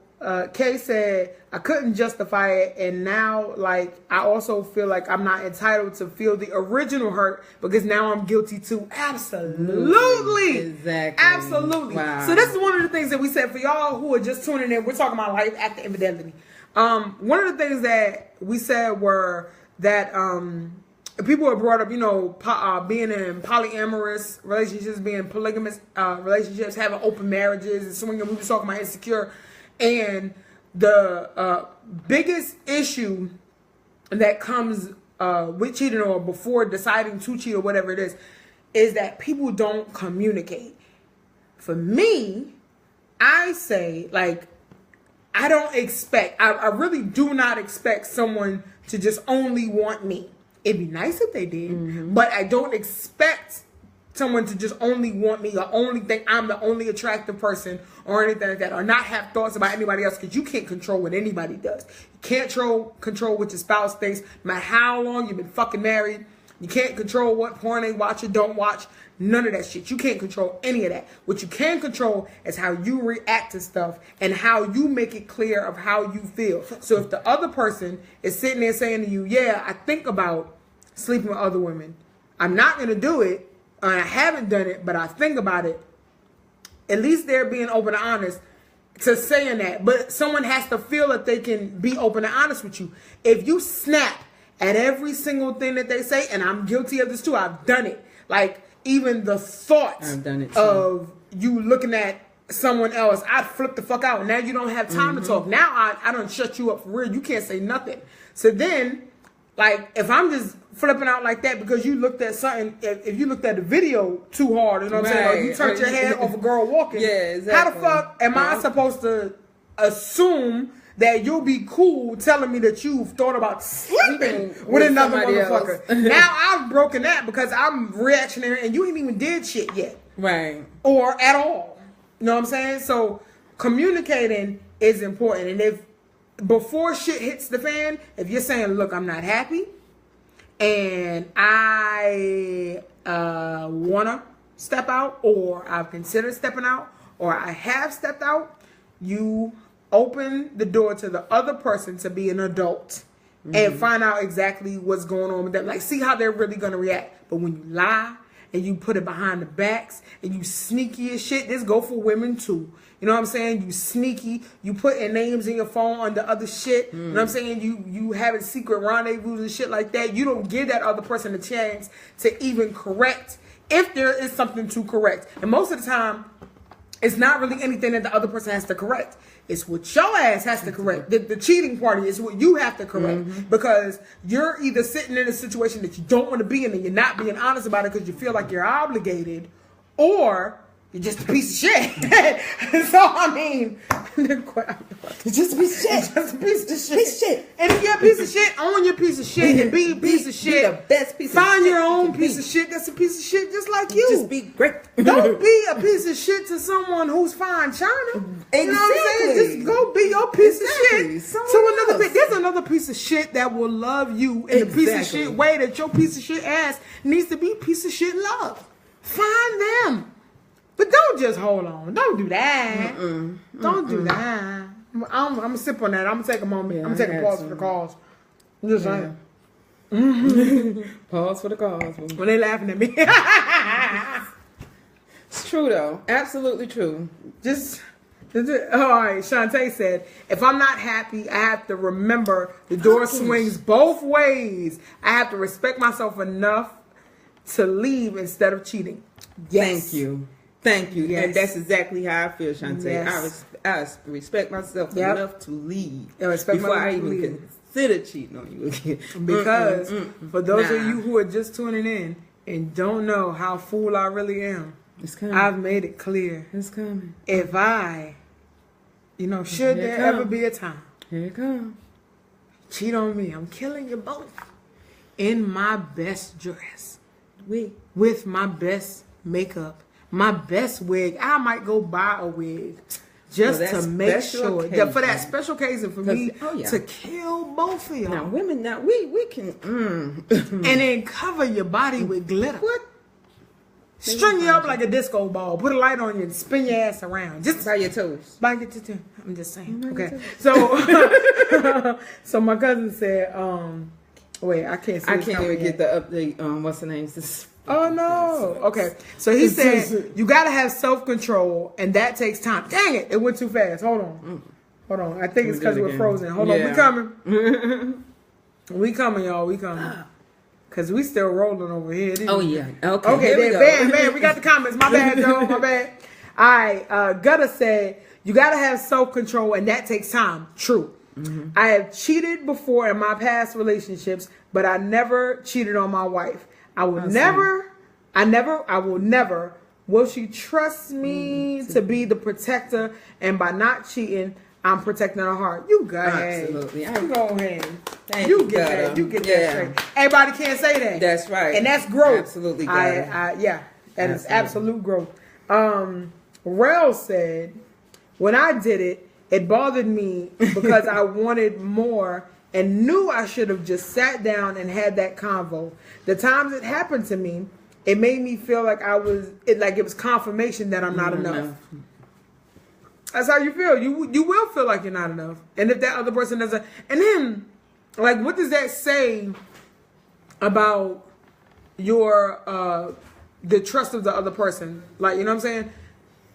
Kay said, I couldn't justify it, and now, like, I also feel like I'm not entitled to feel the original hurt because now I'm guilty too. Absolutely. Exactly. Absolutely. Wow. So this is one of the things that we said for y'all who are just tuning in. We're talking about life after infidelity. One of the things that we said were that people have brought up, you know, being in polyamorous relationships, being polygamous relationships, having open marriages, and swinging. We were talking about insecure. And the biggest issue that comes with cheating, or before deciding to cheat, or whatever it is that people don't communicate. For me, I say, like, I really do not expect someone to just only want me. It'd be nice if they did, but I don't expect someone to just only want me or only think I'm the only attractive person or anything like that, or not have thoughts about anybody else, because you can't control what anybody does. You can't control what your spouse thinks, no matter how long you've been fucking married. You can't control what porn they watch or don't watch. None of that shit. You can't control any of that. What you can control is how you react to stuff and how you make it clear of how you feel. So if the other person is sitting there saying to you, yeah, I think about sleeping with other women, I'm not going to do it, and I haven't done it, but I think about it, at least they're being open and honest to saying that. But someone has to feel that they can be open and honest with you. If you snap at every single thing that they say, and I'm guilty of this too, I've done it. Like, even the thought of you looking at someone else, I'd flip the fuck out. Now you don't have time to talk. Now I don't shut you up for real. You can't say nothing. So then, like, if I'm just flipping out like that because you looked at something, if you looked at the video too hard, you know what I'm saying? Or you turned your head off a girl walking. Yeah, exactly. How the fuck am I supposed to assume that you'll be cool telling me that you've thought about sleeping with another motherfucker? Now I've broken that because I'm reactionary and you ain't even did shit yet. Right. Or at all. You know what I'm saying? So communicating is important. And if before shit hits the fan, if you're saying, look, I'm not happy and I want to step out, or I've considered stepping out, or I have stepped out, you open the door to the other person to be an adult and find out exactly what's going on with them. Like, see how they're really going to react. But when you lie and you put it behind the backs and you sneaky as shit, this go for women too. You know what I'm saying? You sneaky. You putting names in your phone under other shit. You know what I'm saying? You having secret rendezvous and shit like that. You don't give that other person a chance to even correct if there is something to correct. And most of the time, it's not really anything that the other person has to correct. It's what your ass has to correct. The cheating party is what you have to correct. Because you're either sitting in a situation that you don't want to be in and you're not being honest about it because you feel like you're obligated, or you're just a piece of shit. So, I mean, it's just a piece of shit. It's just a piece of shit. And if you're a piece of shit, own your piece of shit and be a piece of shit. Be the best piece of shit. Find your own piece of shit that's a piece of shit just like you. Just be great. Don't be a piece of shit to someone who's fine china. Exactly. You know what I'm saying? Just go be your piece of shit Someone to another. else. There's another piece of shit that will love you in the piece of shit way that your piece of shit ass needs to be piece of shit love. Find them. But don't just hold on. Don't do that. Don't do that. I'm going to sip on that. I'm going to take a moment. Yeah, I'm going to take a pause for the cause. I'm just saying. Pause for the cause. When they laughing at me. It's true, though. Absolutely true. All right, Shantae said, if I'm not happy, I have to remember the door swings both ways. I have to respect myself enough to leave instead of cheating. Yes. Thank you. Yes. And that's exactly how I feel, Shantae. Yes. I respect myself enough to leave before I even consider cheating on you again. Because for those of you who are just tuning in and don't know how fool I really am, it's coming. I've made it clear. It's coming. If I, should there ever be a time, here it comes. Cheat on me, I'm killing you both in my best dress, with my best makeup, my best wig. I might go buy a wig just to make sure that for that special occasion for me to kill both of y'all. Now, women, we can and then cover your body with glitter. What? String you up like a disco ball. Put a light on you and spin your ass around. Just by your toes. By your toes. I'm just saying. Okay. So, so my cousin said, wait, I can't see. I can't even get the update. What's the name? Oh no. Okay. So he said you gotta have self-control, and that takes time. Dang it! It went too fast. Hold on. I think it's because we're frozen. Hold on. We coming. We coming, y'all. We coming. Cause we still rolling over here. Yeah. Okay. Okay. Then, bam. We got the comments. My bad, Joe. My bad. All right. Gutter said you gotta have self-control, and that takes time. True. I have cheated before in my past relationships, but I never cheated on my wife. I will never. Will she trust me to be the protector? And by not cheating, I'm protecting her heart. You go ahead. Absolutely. Go ahead. You get that. You get that straight. Everybody can't say that. That's right. And that's growth. Absolutely. Yeah. That is absolute growth. Rel said, when I did it, it bothered me because I wanted more and knew I should have just sat down and had that convo. The times it happened to me, it made me feel like it was confirmation that I'm not enough. That's how you feel. You will feel like you're not enough. And if that other person doesn't, and then, like, what does that say about your the trust of the other person? Like, you know what I'm saying?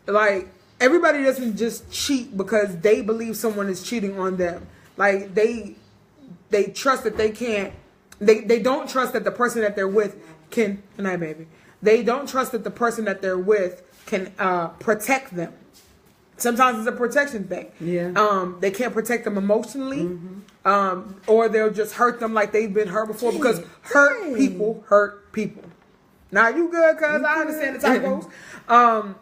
Like, everybody doesn't just cheat because they believe someone is cheating on them. Like, they trust that they can't. They don't trust that the person that they're with can. Good night, baby. They don't trust that the person that they're with can protect them. Sometimes it's a protection thing. Yeah. They can't protect them emotionally, or they'll just hurt them like they've been hurt before, because hurt people hurt people. Now, you good, cuz I understand the typos.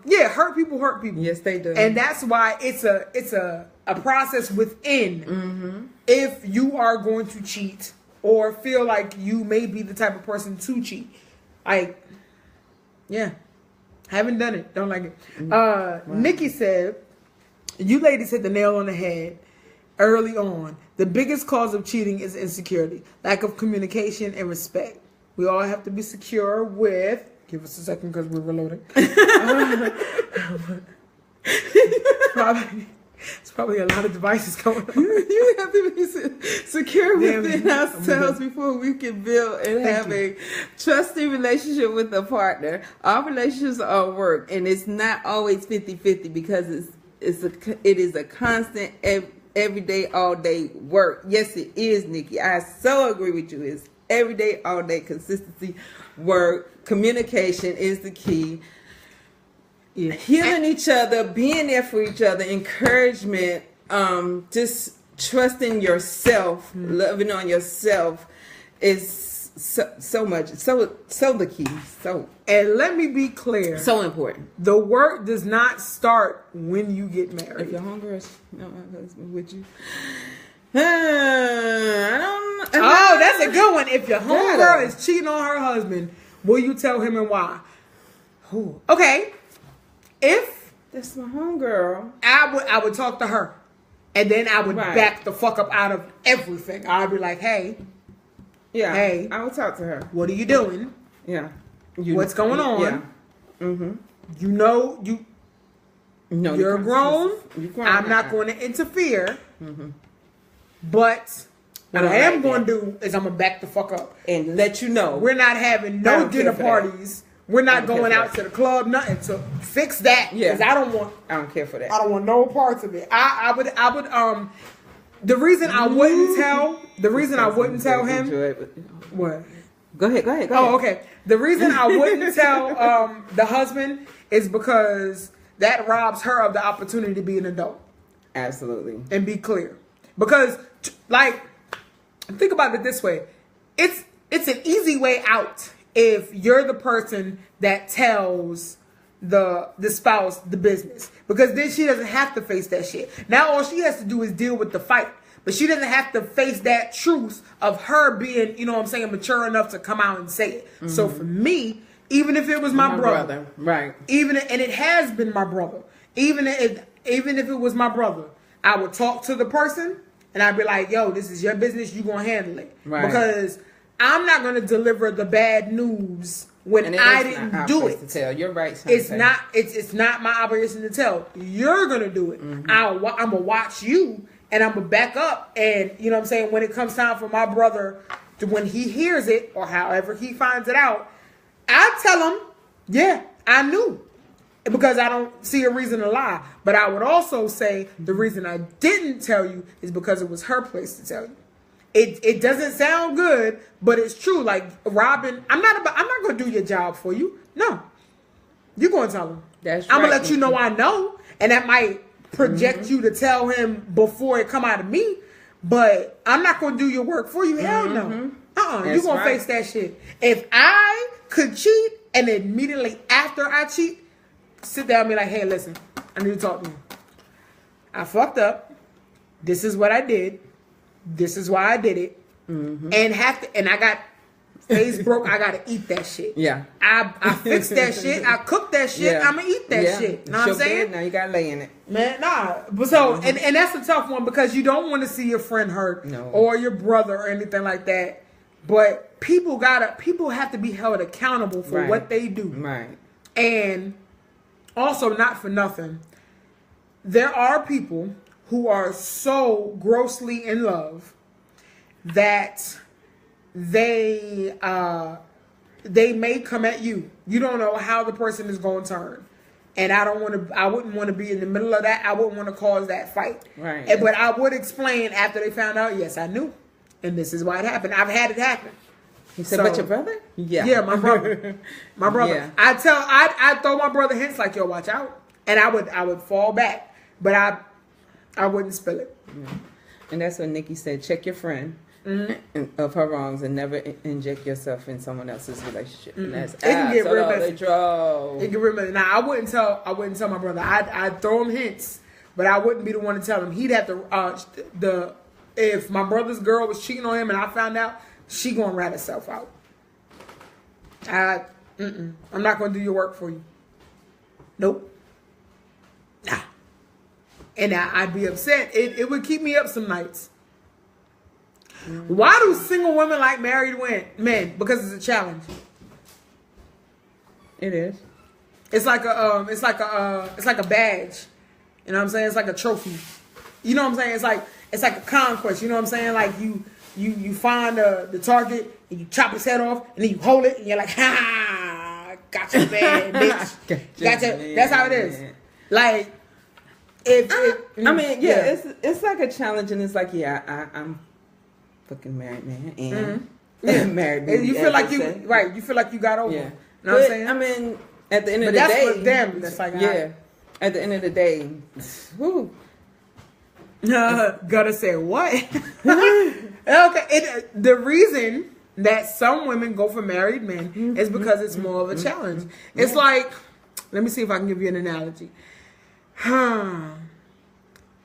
Yeah, hurt people hurt people. Yes, they do. And that's why it's a process within. If you are going to cheat or feel like you may be the type of person to cheat, like, yeah. Haven't done it. Don't like it. Wow. Nikki said, you ladies hit the nail on the head early on. The biggest cause of cheating is insecurity, lack of communication, and respect. We all have to be secure with... Give us a second because we're reloading. It's probably a lot of devices going on. You have to be secure within ourselves before we can build and have a trusting relationship with a partner. Our relationships are work, and it's not always 50-50 because it is a constant every day, all day work. Yes, it is, Nikki. I so agree with you. It's every day, all day, consistency, work, communication is the key. Yeah. Healing each other, being there for each other, encouragement, just trusting yourself, loving on yourself is so much, so the key. So, and let me be clear, so important. The work does not start when you get married. If your homegirl is not my husband, would you? I don't. Oh, that's a good one. If your homegirl is cheating on her husband, will you tell him and why? Ooh. Okay. If that's my homegirl, I would talk to her, and then I would back the fuck up out of everything. I'd be like, hey, hey, I would talk to her. What are you doing? Yeah, what's going on? Yeah, you know you're grown. I'm not going to interfere, but what I am going to do is I'm gonna back the fuck up and let you know we're not having no dinner parties. We're not going out to the club, nothing, to fix that. Because I don't care for that. I don't want no parts of it. I would the reason I wouldn't tell him what? Go ahead. Oh, okay. The reason I wouldn't tell the husband is because that robs her of the opportunity to be an adult. Absolutely. And be clear. Because like, think about it this way. It's an easy way out. If you're the person that tells the spouse the business, because then she doesn't have to face that shit. Now all she has to do is deal with the fight, but she doesn't have to face that truth of her being, you know what I'm saying, mature enough to come out and say it. So for me, even if it was my brother, right? And it has been my brother. Even if it was my brother, I would talk to the person and I'd be like, "Yo, this is your business. You gonna handle it," because I'm not going to deliver the bad news when I didn't do it. To tell. You're right. It's not my obligation to tell. You're going to do it. I'm going to watch you and I'm going to back up. And you know what I'm saying? When it comes time for my brother when he hears it or however he finds it out, I tell him, yeah, I knew. Because I don't see a reason to lie. But I would also say the reason I didn't tell you is because it was her place to tell you. It doesn't sound good, but it's true. Like, Robin, I'm not going to do your job for you. No. You're going to tell him. That's I'm going to let you know I know. And that might project you to tell him before it come out of me. But I'm not going to do your work for you. Hell no. You're going to face that shit. If I could cheat and immediately after I cheat, sit down and be like, hey, listen, I need to talk to you. I fucked up. This is what I did. This is why I did it. And I got stays broke, I gotta eat that shit. Yeah. I fix that shit. I cook that shit. Yeah. I'm gonna eat that shit. You know what I'm saying? Now you gotta lay in it. Man, nah. But so, and that's a tough one because you don't want to see your friend hurt or your brother or anything like that. But people have to be held accountable for what they do. Right. And also, not for nothing, there are people who are so grossly in love that they may come at you. You don't know how the person is going to turn. And I wouldn't want to be in the middle of that. I wouldn't want to cause that fight. Right. But I would explain after they found out, yes, I knew. And this is why it happened. I've had it happen. You said, but your brother? Yeah. Yeah, my brother. My brother. Yeah. I'd throw my brother hints like, yo, watch out. And I would fall back. But I wouldn't spill it. Yeah. And that's what Nikki said. Check your friend of her wrongs and never inject yourself in someone else's relationship. And that's it can get real messy. It can real messy. Now I wouldn't tell my brother. I'd throw him hints, but I wouldn't be the one to tell him. He'd have to if my brother's girl was cheating on him and I found out, she gonna rat herself out. I'm not gonna do your work for you. Nope. Nah. And I'd be upset. It would keep me up some nights. Why do single women like married men? Because it's a challenge. It is. It's like a badge. You know what I'm saying? It's like a trophy. You know what I'm saying? It's like a conquest. You know what I'm saying? Like you find the target and you chop his head off and then you hold it and you're like, ha, gotcha, bad bitch. Gotcha. That's how it is. Like, it's like a challenge, and it's like, I'm fucking married man, and married man. You feel like you feel like you got over. Yeah. You know what I'm saying? I mean, at the end of the day, that's for them. That's like, at the end of the day, whoo. Gotta say what? Okay, the reason that some women go for married men is because it's more of a challenge. It's like, let me see if I can give you an analogy.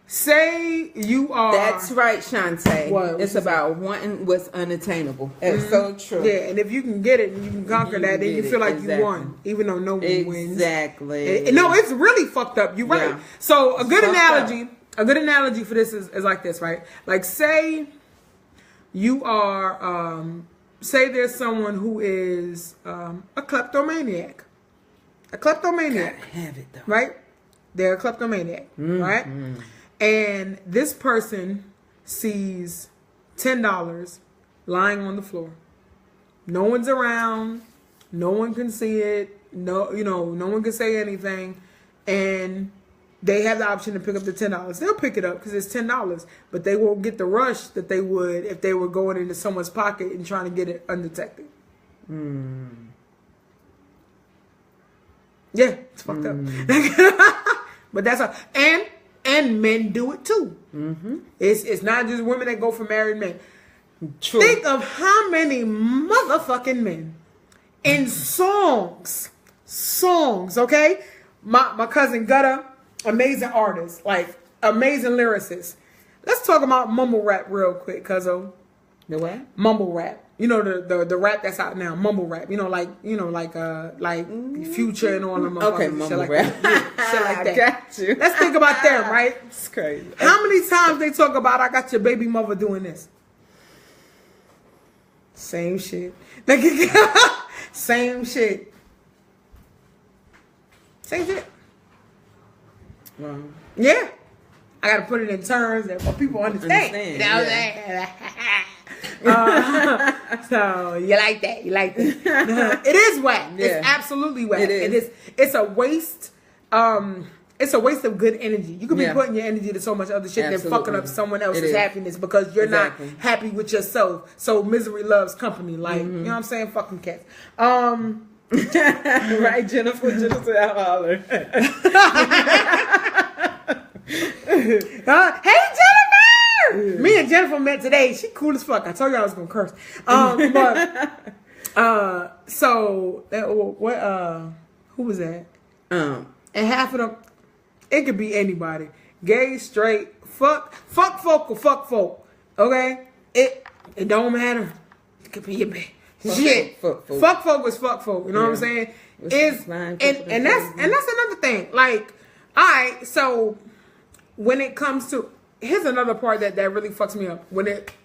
Say you are. That's right, Shantae. What it's about wanting what's unattainable. That's so true. Yeah, and if you can get it and you can conquer that, then you feel like you won, even though no one wins. Exactly. No, it's really fucked up. You're right. Yeah. So a good analogy for this is like this, right? Like, say you are, say there's someone who is a kleptomaniac. A kleptomaniac. Gotta have it though. Right? They're a kleptomaniac, right? And this person sees $10 lying on the floor. No one's around. No one can see it. No one can say anything. And they have the option to pick up the $10. They'll pick it up because it's $10, but they won't get the rush that they would if they were going into someone's pocket and trying to get it undetected. Yeah, it's fucked up. But that's how, and men do it too. It's not just women that go for married men. True. Think of how many motherfucking men in songs, okay? My cousin Gutta, amazing artist, like amazing lyricist. Let's talk about mumble rap real quick, cuzzo. The what? Mumble rap. You know the rap that's out now, mumble rap. Like Future and all them motherfuckers. Okay, mumble like rap. Shit like that. Got you. Let's think about them, right? It's crazy. How many times they talk about I got your baby mother doing this? Same shit. Same shit. Same shit. Wow. Yeah. I gotta put it in terms that people understand. You know what I'm saying? So you like that? It is whack. Yeah. It's absolutely whack. It is. It's a waste. It's a waste of good energy. You could be putting your energy to so much other shit than fucking up someone else's happiness because you're not happy with yourself. So misery loves company. Like, you know what I'm saying? Fucking cats. Right, Jennifer I'll holler. Hey, Jennifer! Me and Jennifer met today. She cool as fuck. I told you I was gonna curse. So who was that? And half of them, it could be anybody. Gay, straight, fuck folk or fuck folk. Okay? It don't matter. It could be your Shit. Fuck folk is fuck folk. You know what I'm saying? And that's another thing. Like, all right, so when it comes to, here's another part that really fucks me up.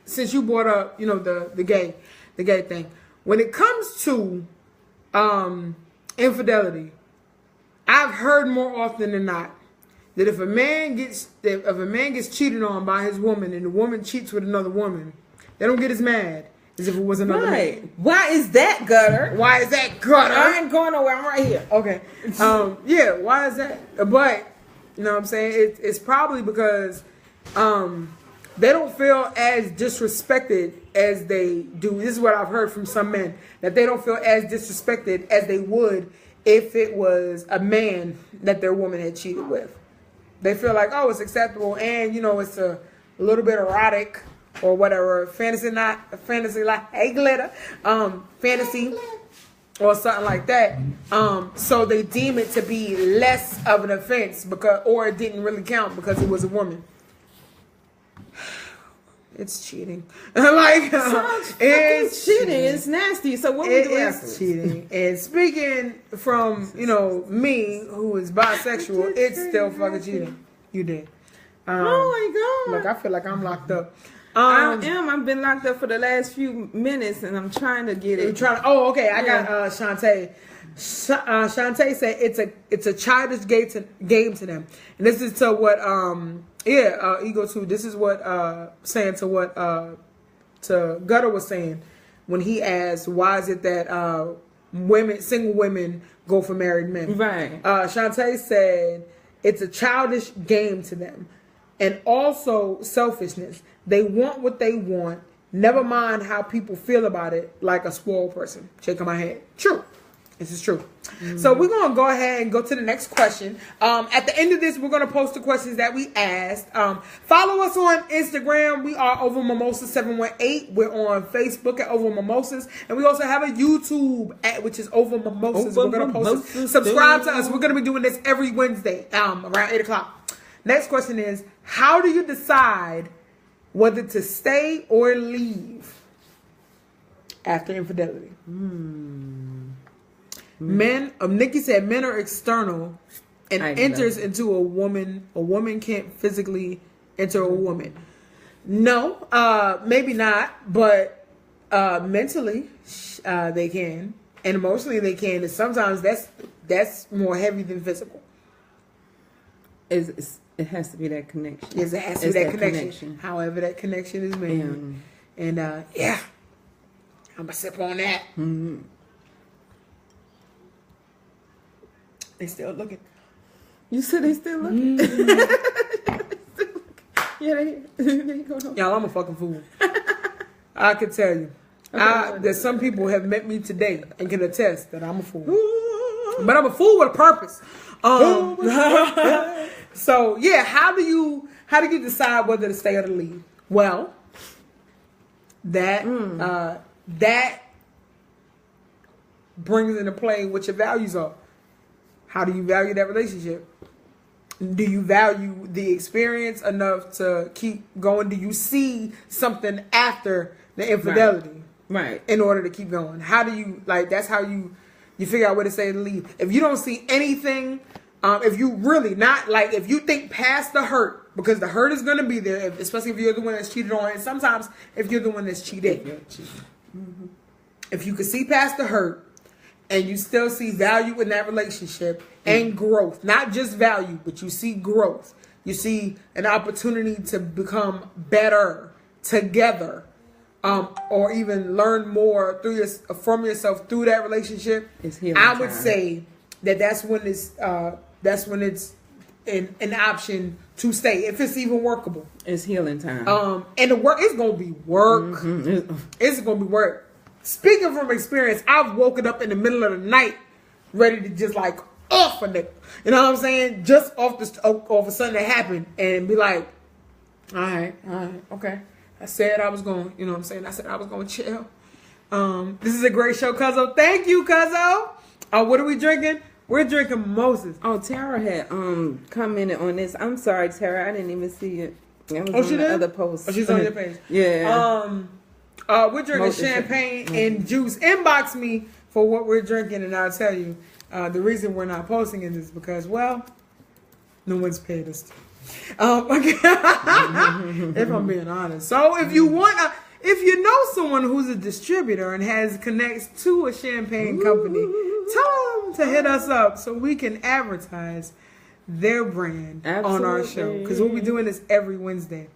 Since you brought up, the gay thing. When it comes to infidelity, I've heard more often than not that if a man gets cheated on by his woman and the woman cheats with another woman, they don't get as mad as if it was another man. Why is that, Gutter? Why is that, Gutter? I ain't going nowhere. I'm right here. Okay. Yeah, why is that? But, you know what I'm saying? It's probably because they don't feel as disrespected as they do. This is what I've heard from some men, that they don't feel as disrespected as they would if it was a man that their woman had cheated with. They feel like, oh, it's acceptable, and it's a little bit erotic or whatever, fantasy like, hey glitter, fantasy or something like that. So they deem it to be less of an offense or it didn't really count because it was a woman. It's cheating. It's cheating. It's nasty. So what we do after? It's cheating. And speaking from, me, who is bisexual, it's still fucking cheating. You did. Oh my God. Look, I feel like I'm locked up. I am. I've been locked up for the last few minutes, and I'm trying to get it. Okay. I got Shantae. Shantae said it's a childish game to them, and this is to what Ego 2. This is what saying to what to Gutter was saying when he asked why is it that single women go for married men. Right. Shantae said it's a childish game to them, and also selfishness. They want what they want. Never mind how people feel about it, like a spoiled person. Shaking my head. True. This is true. So we're going to go ahead and go to the next question. At the end of this, we're going to post the questions that we asked. Follow us on Instagram. We are Over Mimosas 718. We're on Facebook at Over Mimosas. And we also have a YouTube which is Over Mimosas. We're going to post it. Subscribe to us. We're going to be doing this every Wednesday around 8 o'clock. Next question is, how do you decide whether to stay or leave after infidelity? Men, Nikki said men are external and enters into a woman. A woman can't physically enter a woman. No, maybe not, but mentally they can, and emotionally they can. And sometimes that's more heavy than physical. It has to be that connection. Yes, it has to be that connection. However that connection is made. And I'm gonna sip on that. Mm-hmm. They still looking. You said they still looking? Yeah, they go. Y'all, I'm a fucking fool. I can tell you. That some people have met me today and can attest that I'm a fool. But I'm a fool with a purpose. So yeah, how do you decide whether to stay or to leave? Well, that brings into play what your values are. How do you value that relationship? Do you value the experience enough to keep going? Do you see something after the infidelity? Right. In order to keep going. How do you, that's how you figure out where to say to leave. If you don't see anything, if you really not, if you think past the hurt, because the hurt is going to be there, especially if you're the one that's cheated on, and sometimes if you're the one that's cheated. Mm-hmm. If you can see past the hurt, and you still see value in that relationship and growth, not just value, but you see growth. You see an opportunity to become better together, or even learn more from yourself through that relationship. I would say that's when it's an option to stay, if it's even workable. It's healing time. And the work is gonna be work. Mm-hmm. It's gonna be work. Speaking from experience, I've woken up in the middle of the night ready to just off a nigga. You know what I'm saying? Just off of something that happened and be like, all right, okay. I said I was going, you know what I'm saying? I said I was going to chill. This is a great show, Cuzzo. Thank you, Cuzzo. What are we drinking? We're drinking mimosas. Oh, Tara had commented on this. I'm sorry, Tara. I didn't even see it. It was on the other post. Oh, she's on your page. Yeah. We're drinking champagne and juice. Inbox me for what we're drinking, and I'll tell you. The reason we're not posting it is because, well, no one's paid us. If I'm being honest. So if you know someone who's a distributor and connects to a champagne company, tell them to hit us up so we can advertise their brand on our show. Because we'll be doing this every Wednesday.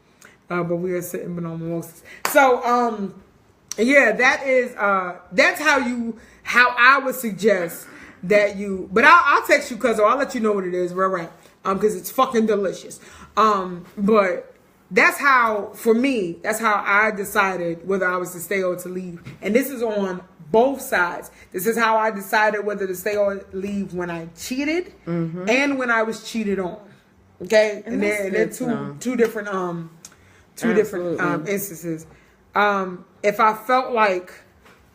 But we are sitting on mimosas. So, yeah, that's how I would suggest that you, but I'll text you because I'll let you know what it is, right? Because it's fucking delicious. But that's how, for me, that's how I decided whether I was to stay or to leave. And this is on both sides. This is how I decided whether to stay or leave when I cheated and when I was cheated on. Okay, and they're two different instances. If I felt like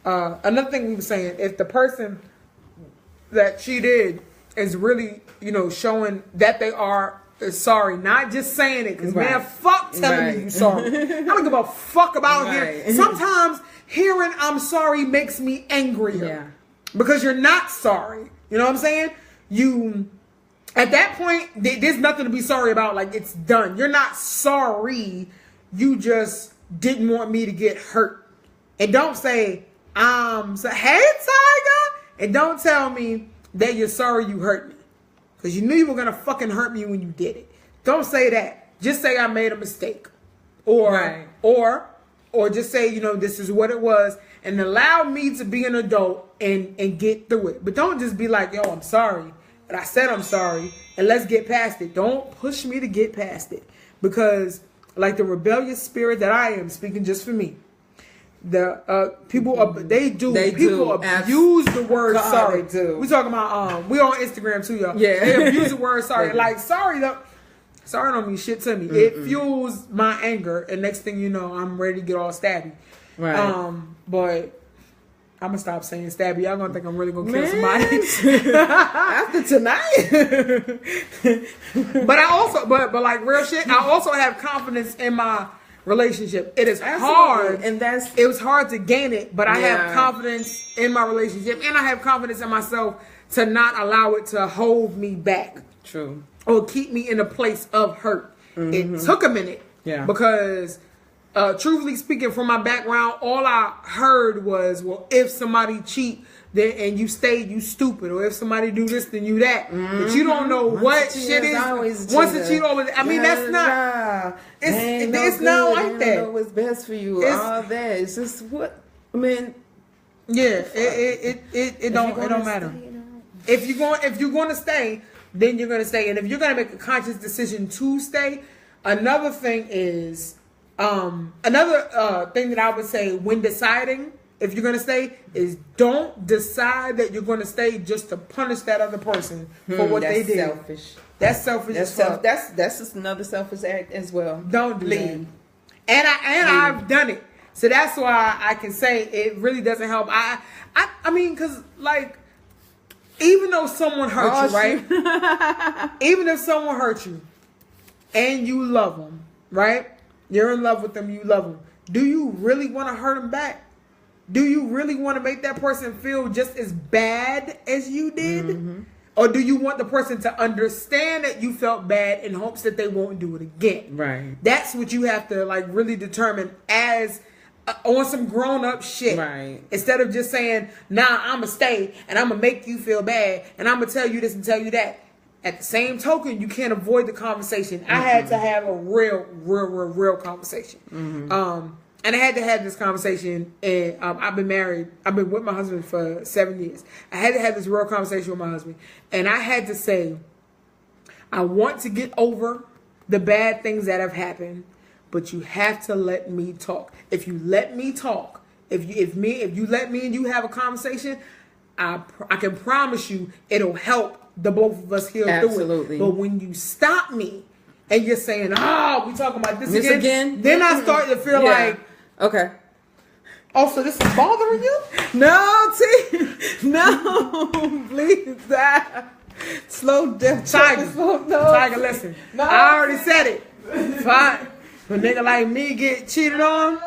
another thing we were saying, if the person that cheated is really, showing that they are sorry, not just saying it, because man, fuck telling me you sorry. I don't give a fuck about hearing. Sometimes hearing I'm sorry makes me angrier because you're not sorry. You know what I'm saying? At that point, there's nothing to be sorry about. Like, it's done. You're not sorry. You just didn't want me to get hurt. And don't say, hey, Tiger. And don't tell me that you're sorry you hurt me. Because you knew you were going to fucking hurt me when you did it. Don't say that. Just say I made a mistake. Or just say, this is what it was. And allow me to be an adult and get through it. But don't just be like, yo, I'm sorry. But I said I'm sorry. And let's get past it. Don't push me to get past it. Because like the rebellious spirit that I am, speaking just for me, the people abuse the word sorry. We talking about we on Instagram too, y'all. Yeah, they abuse the word sorry. Like sorry don't mean shit to me. It fuels my anger, and next thing you know, I'm ready to get all stabby. Right. But I'm gonna stop saying stabby. Y'all gonna think I'm really gonna kill somebody after tonight. But like real shit, I also have confidence in my relationship. It is hard, and it was hard to gain it, but I have confidence in my relationship, and I have confidence in myself to not allow it to hold me back. True. Or keep me in a place of hurt. It took a minute. Yeah. Because truthfully speaking, from my background, all I heard was, well, if somebody cheat then and you stayed, you stupid. Or if somebody do this, then you that. But you don't know what shit is. Once a cheat, over. I mean, that's not. It's not like that. Know what's best for you. All that. It's just what I mean. Yeah. It don't matter. If you're going to stay, then you're going to stay. And if you're going to make a conscious decision to stay, another thing is. Another thing that I would say when deciding if you're going to stay is don't decide that you're going to stay just to punish that other person for what they did. That's selfish. That's just another selfish act as well. Don't do that. And I've done it. So that's why I can say it really doesn't help. I mean, because like, even though someone hurt you, right? Even if someone hurt you and you love them, right? You're in love with them, you love them. Do you really want to hurt them back? Do you really want to make that person feel just as bad as you did? Or do you want the person to understand that you felt bad in hopes that they won't do it again? Right. That's what you have to like really determine as on some grown up shit. Right. Instead of just saying, nah, I'm going to stay and I'm going to make you feel bad and I'm going to tell you this and tell you that. At the same token, you can't avoid the conversation. I had to have a real conversation. And I had to have this conversation. And I've been married. I've been with my husband for 7 years. I had to have this real conversation with my husband. And I had to say, I want to get over the bad things that have happened, but you have to let me talk. If you let me talk, if you let me and you have a conversation, I can promise you it'll help the both of us heal through it. But when you stop me and you're saying, we talking about this again, then I start to feel like, okay. Oh, so this is bothering you? No, T. No, please. Slow down. Tiger, listen. No. I already said it. Fine. When nigga like me get cheated on,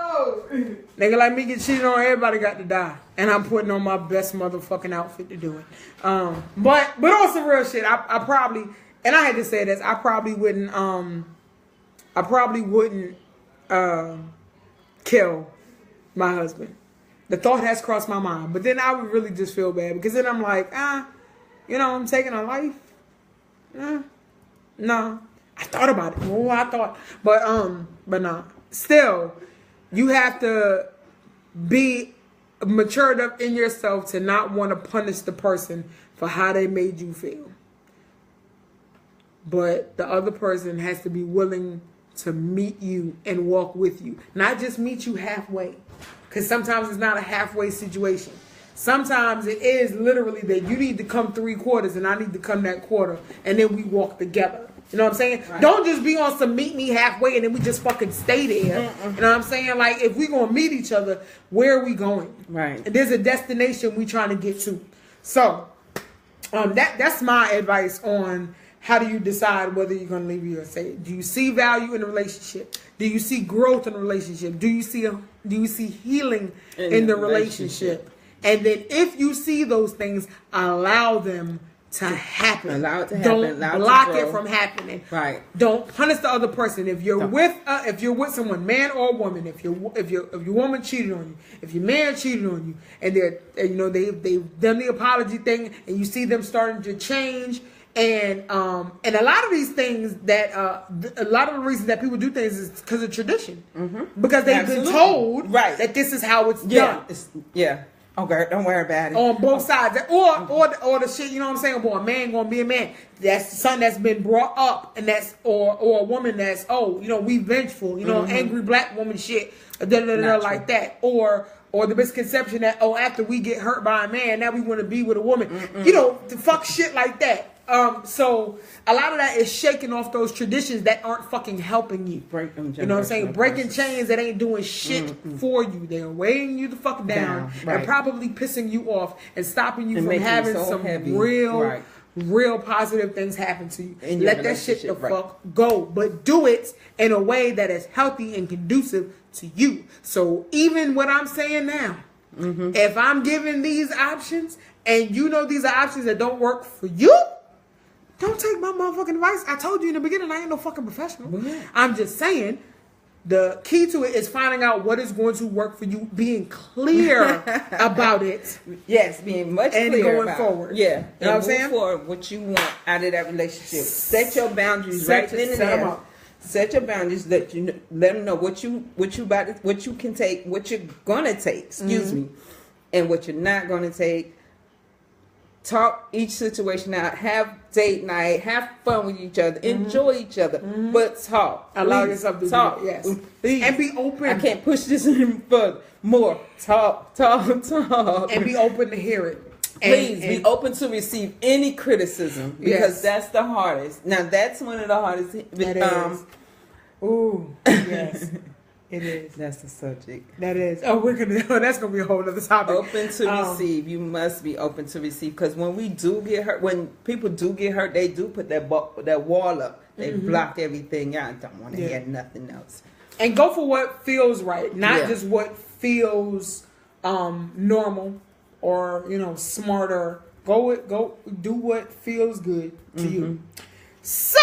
everybody got to die. And I'm putting on my best motherfucking outfit to do it. But on some real shit, I probably, and I had to say this, I probably wouldn't kill my husband. The thought has crossed my mind, but then I would really just feel bad because then I'm like, I'm taking a life. No, I thought about it. But no. Still, you have to be matured up in yourself to not want to punish the person for how they made you feel. But the other person has to be willing to meet you and walk with you, not just meet you halfway. Because sometimes it's not a halfway situation. Sometimes it is literally that you need to come 3/4 and I need to come that quarter, and then we walk together. You know what I'm saying? Right. Don't just be on some meet me halfway and then we just fucking stay there. You know what I'm saying? Like, if we gonna meet each other, where are we going? Right. And there's a destination we trying to get to. So, that's my advice on how do you decide whether you're gonna leave you or say it. Do you see value in the relationship? Do you see growth in the relationship? Do you see healing in the relationship? And then if you see those things, allow them to happen. Allow it to happen. Don't block it from happening. Right. Don't punish the other person. If you're with someone, man or woman, if your woman cheated on you, if your man cheated on you, and they've done the apology thing, and you see them starting to change. And a lot of these things that a lot of the reasons that people do things is because of tradition, because they've been told that this is how it's done. Okay, don't worry about it. On both sides, or the shit, you know what I'm saying? Boy, a man gonna be a man. That's something that's been brought up, and that's or a woman that's we vengeful, angry black woman shit, like that, or the misconception that after we get hurt by a man, now we want to be with a woman, the fuck shit like that. So a lot of that is shaking off those traditions that aren't fucking helping you. Break them, you know what I'm saying? Breaking chains that ain't doing shit for you. They're weighing you the fuck down and probably pissing you off and stopping you from having some real positive things happen to you. Let that shit the fuck go. But do it in a way that is healthy and conducive to you. So even what I'm saying now, if I'm giving these options and these are options that don't work for you, don't take my motherfucking advice. I told you in the beginning I ain't no fucking professional. I'm just saying the key to it is finding out what is going to work for you, being clear about it. Yes, being much clear and going forward. Yeah. You know what I'm saying? For what you want out of that relationship. Set your boundaries right then and there. Set your boundaries. Let them know what you can take, what you're gonna take. Excuse me, and what you're not gonna take. Talk each situation out. Have date night. Have fun with each other. Enjoy each other. But talk. Allow yourself to talk. Yes. Please. And be open. I can't push this any further. More. Talk. And be open to hear it. Please be open to receive any criticism, because that's the hardest. Now that's one of the hardest. That is. Ooh. Yes. It is. That's the subject. That is. That's gonna be a whole other topic. Open to receive. You must be open to receive, because when we do get hurt, when people do get hurt, they do put that wall up. They block everything out. Don't want to hear nothing else. And go for what feels right, not just what feels normal or smarter. Go do what feels good to you. So.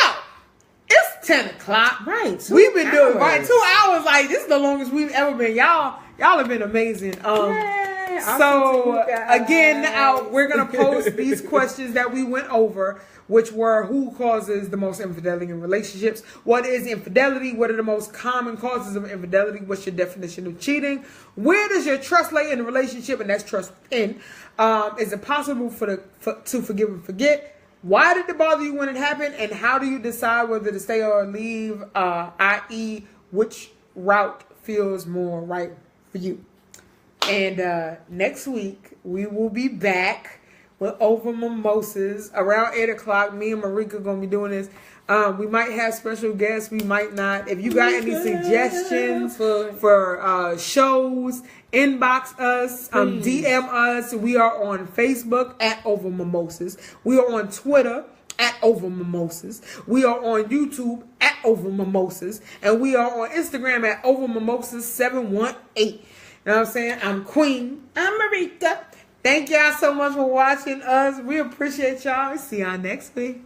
It's 10 o'clock. Right. We've been doing 2 hours. Like, this is the longest we've ever been. Y'all have been amazing. So again, we're gonna post these questions that we went over, which were: who causes the most infidelity in relationships? What is infidelity? What are the most common causes of infidelity? What's your definition of cheating? Where does your trust lay in a relationship? And that's trust in. Is it possible to forgive and forget? Why did it bother you when it happened? And how do you decide whether to stay or leave? I.e., which route feels more right for you? And next week, we will be back with Over Mimosas around 8 o'clock. Me and Marika are going to be doing this. We might have special guests. We might not. If you got any suggestions for shows, inbox us, DM us. We are on Facebook at Over Mimosas. We are on Twitter at Over Mimosas. We are on YouTube at Over Mimosas. And we are on Instagram at Over Mimosas 718. You know what I'm saying? I'm Queen. I'm Marika. Thank y'all so much for watching us. We appreciate y'all. See y'all next week.